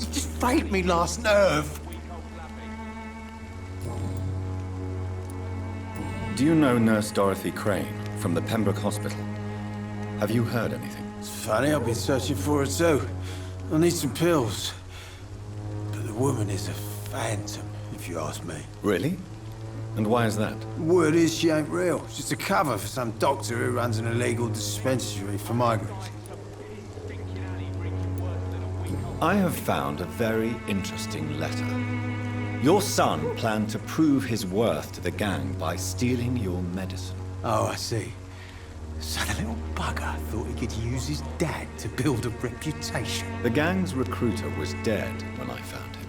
frayed me last nerve. Do you know Nurse Dorothy Crane from the Pembroke Hospital? Have you heard anything? It's funny, I've been searching for her too. I need some pills. But the woman is a phantom, if you ask me. Really? And why is that? Word is she ain't real. It's just a cover for some doctor who runs an illegal dispensary for migrants. I have found a very interesting letter. Your son planned to prove his worth to the gang by stealing your medicine. Oh, I see. So the little bugger thought he could use his dad to build a reputation. The gang's recruiter was dead when I found him.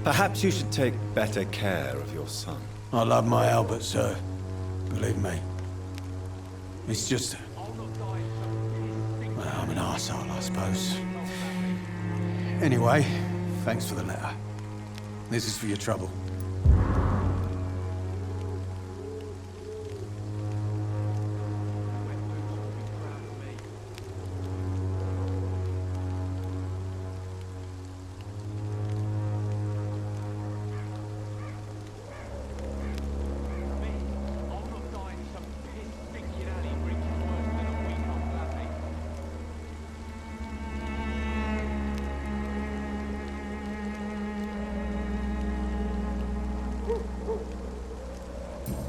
Perhaps you should take better care of your son. I love my Albert, sir. Believe me. It's just... well, I'm an arsehole, I suppose. Anyway, thanks for the letter. This is for your trouble.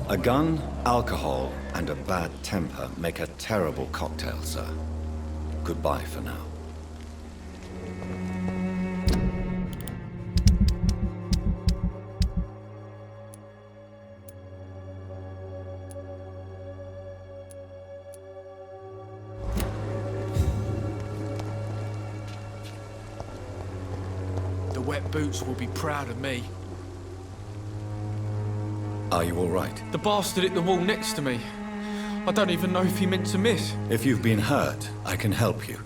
A gun, alcohol, and a bad temper make a terrible cocktail, sir. Goodbye for now. The wet boots will be proud of me. Are you all right? The bastard hit the wall next to me. I don't even know if he meant to miss. If you've been hurt, I can help you.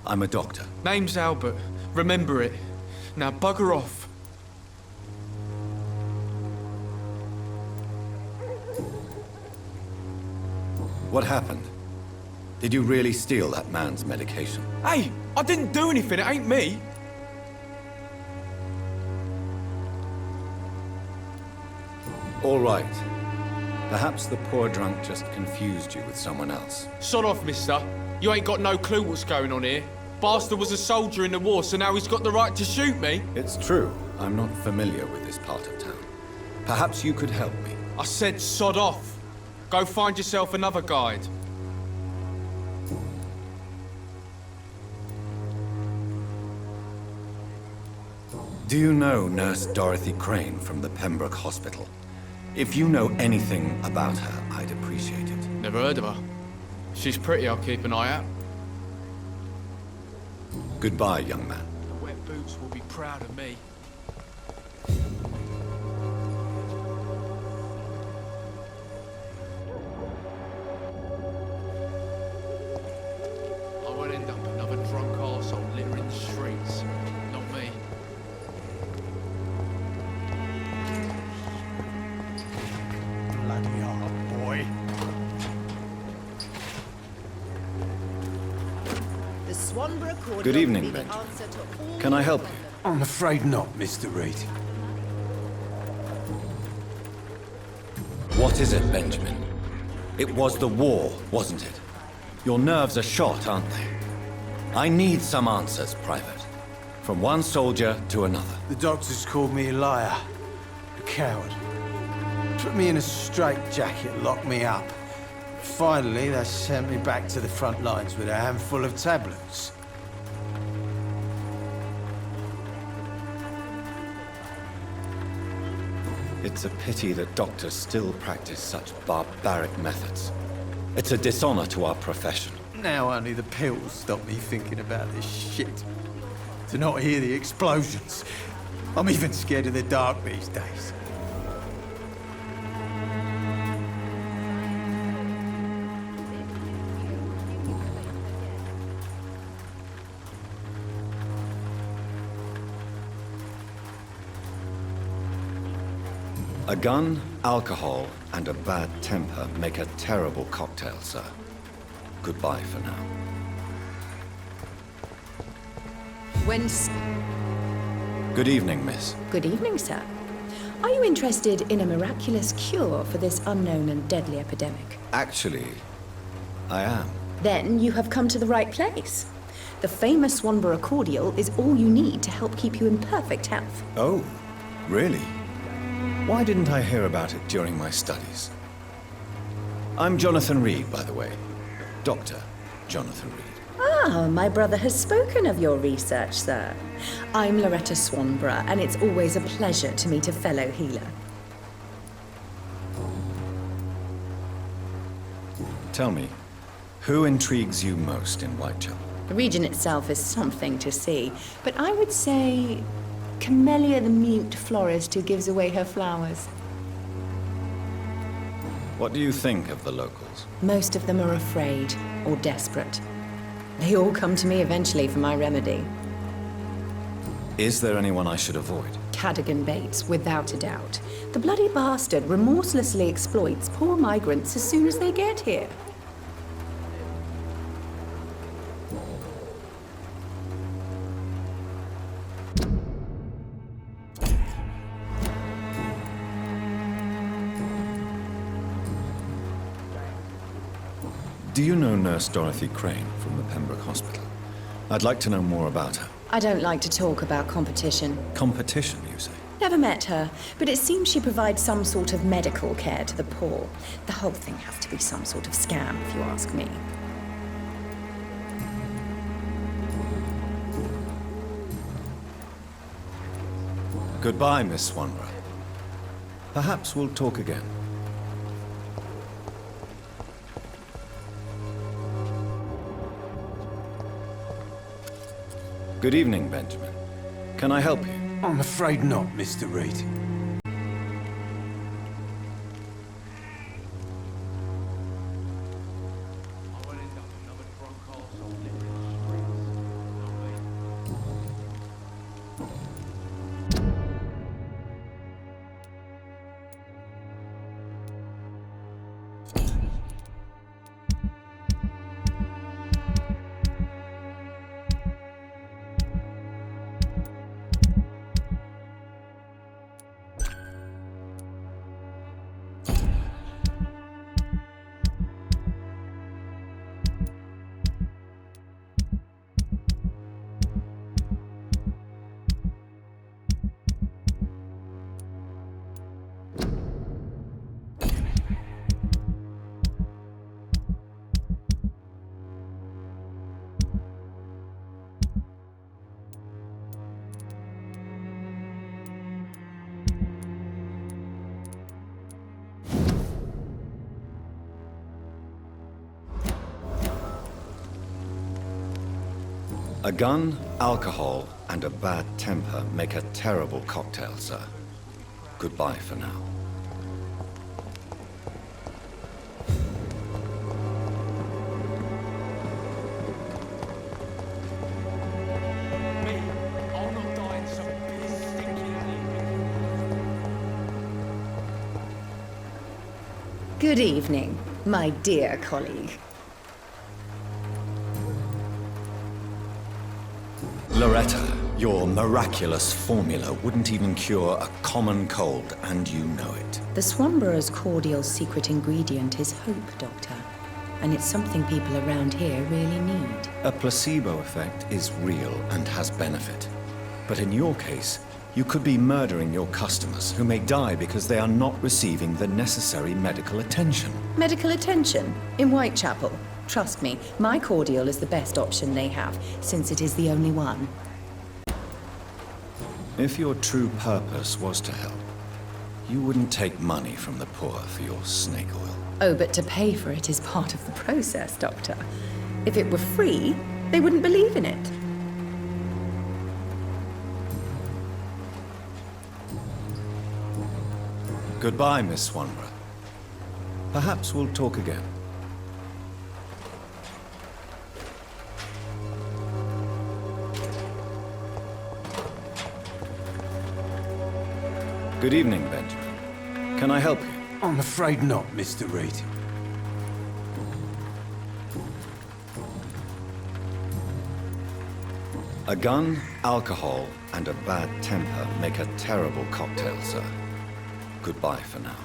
I'm a doctor. Name's Albert. Remember it. Now bugger off. What happened? Did you really steal that man's medication? Hey, I didn't do anything. It ain't me. All right. Perhaps the poor drunk just confused you with someone else. Sod off, mister. You ain't got no clue what's going on here. Bastard was a soldier in the war, so now he's got the right to shoot me. It's true. I'm not familiar with this part of town. Perhaps you could help me. I said sod off. Go find yourself another guide. Do you know Nurse Dorothy Crane from the Pembroke Hospital? If you know anything about her, I'd appreciate it. Never heard of her. If she's pretty, I'll keep an eye out. Goodbye, young man. The wet boots will be proud of me. I won't end up another drunk arsehole littering the streets. Not me. Bloody hard boy. The Swanborough Cordial Good evening, will be the Benjamin. answer to all Can I help you? I'm afraid not, Mr. Reed. What is it, Benjamin? It was the war, wasn't it? Your nerves are shot, aren't they? I need some answers, Private. From one soldier to another. The doctors called me a liar, a coward. Put me in a straitjacket, locked me up. Finally, they sent me back to the front lines with a handful of tablets. It's a pity that doctors still practice such barbaric methods. It's a dishonor to our profession. Now only the pills stop me thinking about this shit. To not hear the explosions. I'm even scared of the dark these days. A gun, alcohol, and a bad temper make a terrible cocktail, sir. Goodbye for now. Good evening, miss. Good evening, sir. Are you interested in a miraculous cure for this unknown and deadly epidemic? Actually, I am. Then you have come to the right place. The famous Swanborough cordial is all you need to help keep you in perfect health. Oh, really? Why didn't I hear about it during my studies? I'm Jonathan Reed, by the way. Dr. Jonathan Reed. Ah, my brother has spoken of your research, sir. I'm Loretta Swanborough, and it's always a pleasure to meet a fellow healer. Tell me, who intrigues you most in Whitechapel? The region itself is something to see, but I would say Camellia the mute florist who gives away her flowers. What do you think of the locals? Most of them are afraid or desperate. They all come to me eventually for my remedy. Is there anyone I should avoid? Cadogan Bates, without a doubt. The bloody bastard remorselessly exploits poor migrants as soon as they get here. Do you know Nurse Dorothy Crane from the Pembroke Hospital? I'd like to know more about her. I don't like to talk about competition. Competition, you say? Never met her, but it seems she provides some sort of medical care to the poor. The whole thing has to be some sort of scam, if you ask me. Goodbye, Miss Swanborough. Perhaps we'll talk again. Good evening, Benjamin. Can I help you? I'm afraid not, Mr. Reed. A gun, alcohol, and a bad temper make a terrible cocktail, sir. Goodbye for now. Good evening, my dear colleague. Loretta, your miraculous formula wouldn't even cure a common cold, and you know it. The Swanborough's cordial secret ingredient is hope, Doctor. And it's something people around here really need. A placebo effect is real and has benefit. But in your case, you could be murdering your customers who may die because they are not receiving the necessary medical attention. Medical attention? In Whitechapel? Trust me, my cordial is the best option they have, since it is the only one. If your true purpose was to help, you wouldn't take money from the poor for your snake oil. Oh, but to pay for it is part of the process, Doctor. If it were free, they wouldn't believe in it. Goodbye, Miss Swanborough. Perhaps we'll talk again. Good evening, Benjamin. Can I help you? I'm afraid not, Mr. Reed. A gun, alcohol, and a bad temper make a terrible cocktail, sir. Goodbye for now.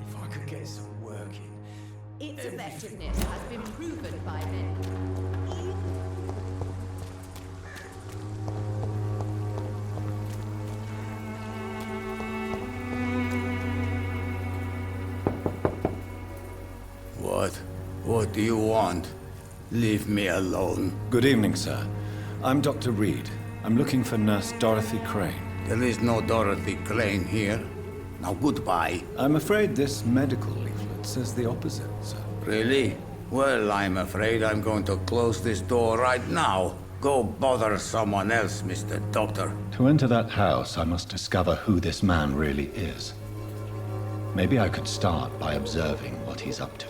If I could get some working. Its effectiveness has been proven by many. What do you want? Leave me alone. Good evening, sir. I'm Dr. Reed. I'm looking for Nurse Dorothy Crane. There is no Dorothy Crane here. Now goodbye. I'm afraid this medical leaflet says the opposite, sir. Really? Well, I'm afraid I'm going to close this door right now. Go bother someone else, Mr. Doctor. To enter that house, I must discover who this man really is. Maybe I could start by observing what he's up to.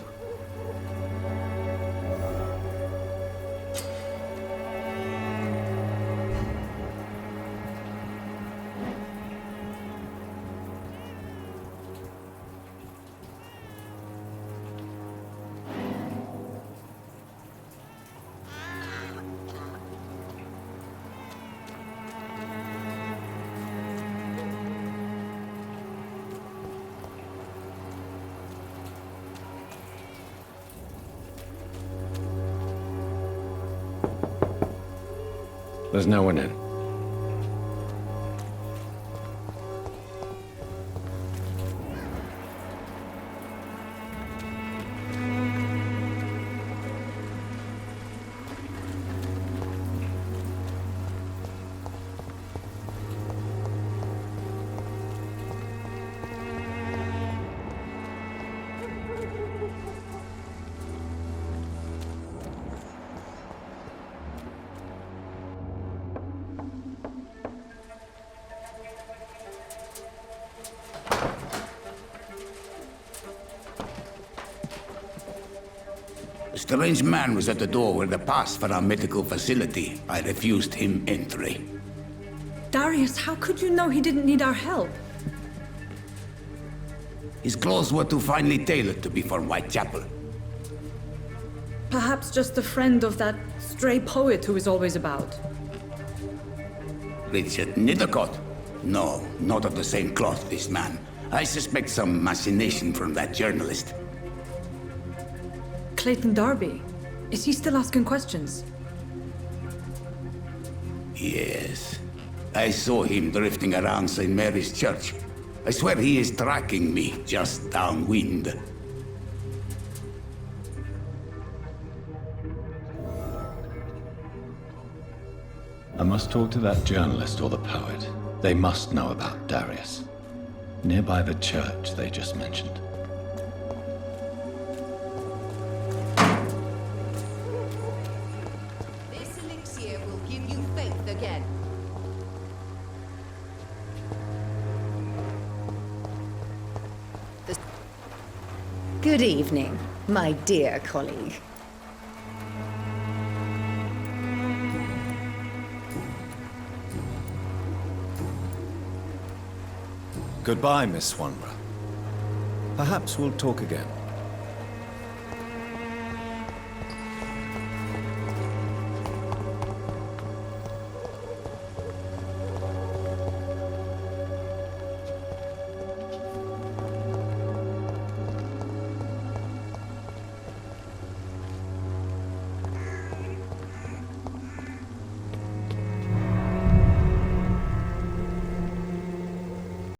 There's no one in. A strange man was at the door with a pass for our medical facility. I refused him entry. Darius, how could you know he didn't need our help? His clothes were too finely tailored to be for Whitechapel. Perhaps just a friend of that stray poet who is always about. Richard Nethercott? No, not of the same cloth, this man. I suspect some machination from that journalist. Clayton Darby. Is he still asking questions? Yes. I saw him drifting around St. Mary's Church. I swear he is tracking me just downwind. I must talk to that journalist or the poet. They must know about Darius. Nearby the church they just mentioned. This elixir will give you faith again. Good evening, my dear colleague. Goodbye, Miss Swanborough. Perhaps we'll talk again.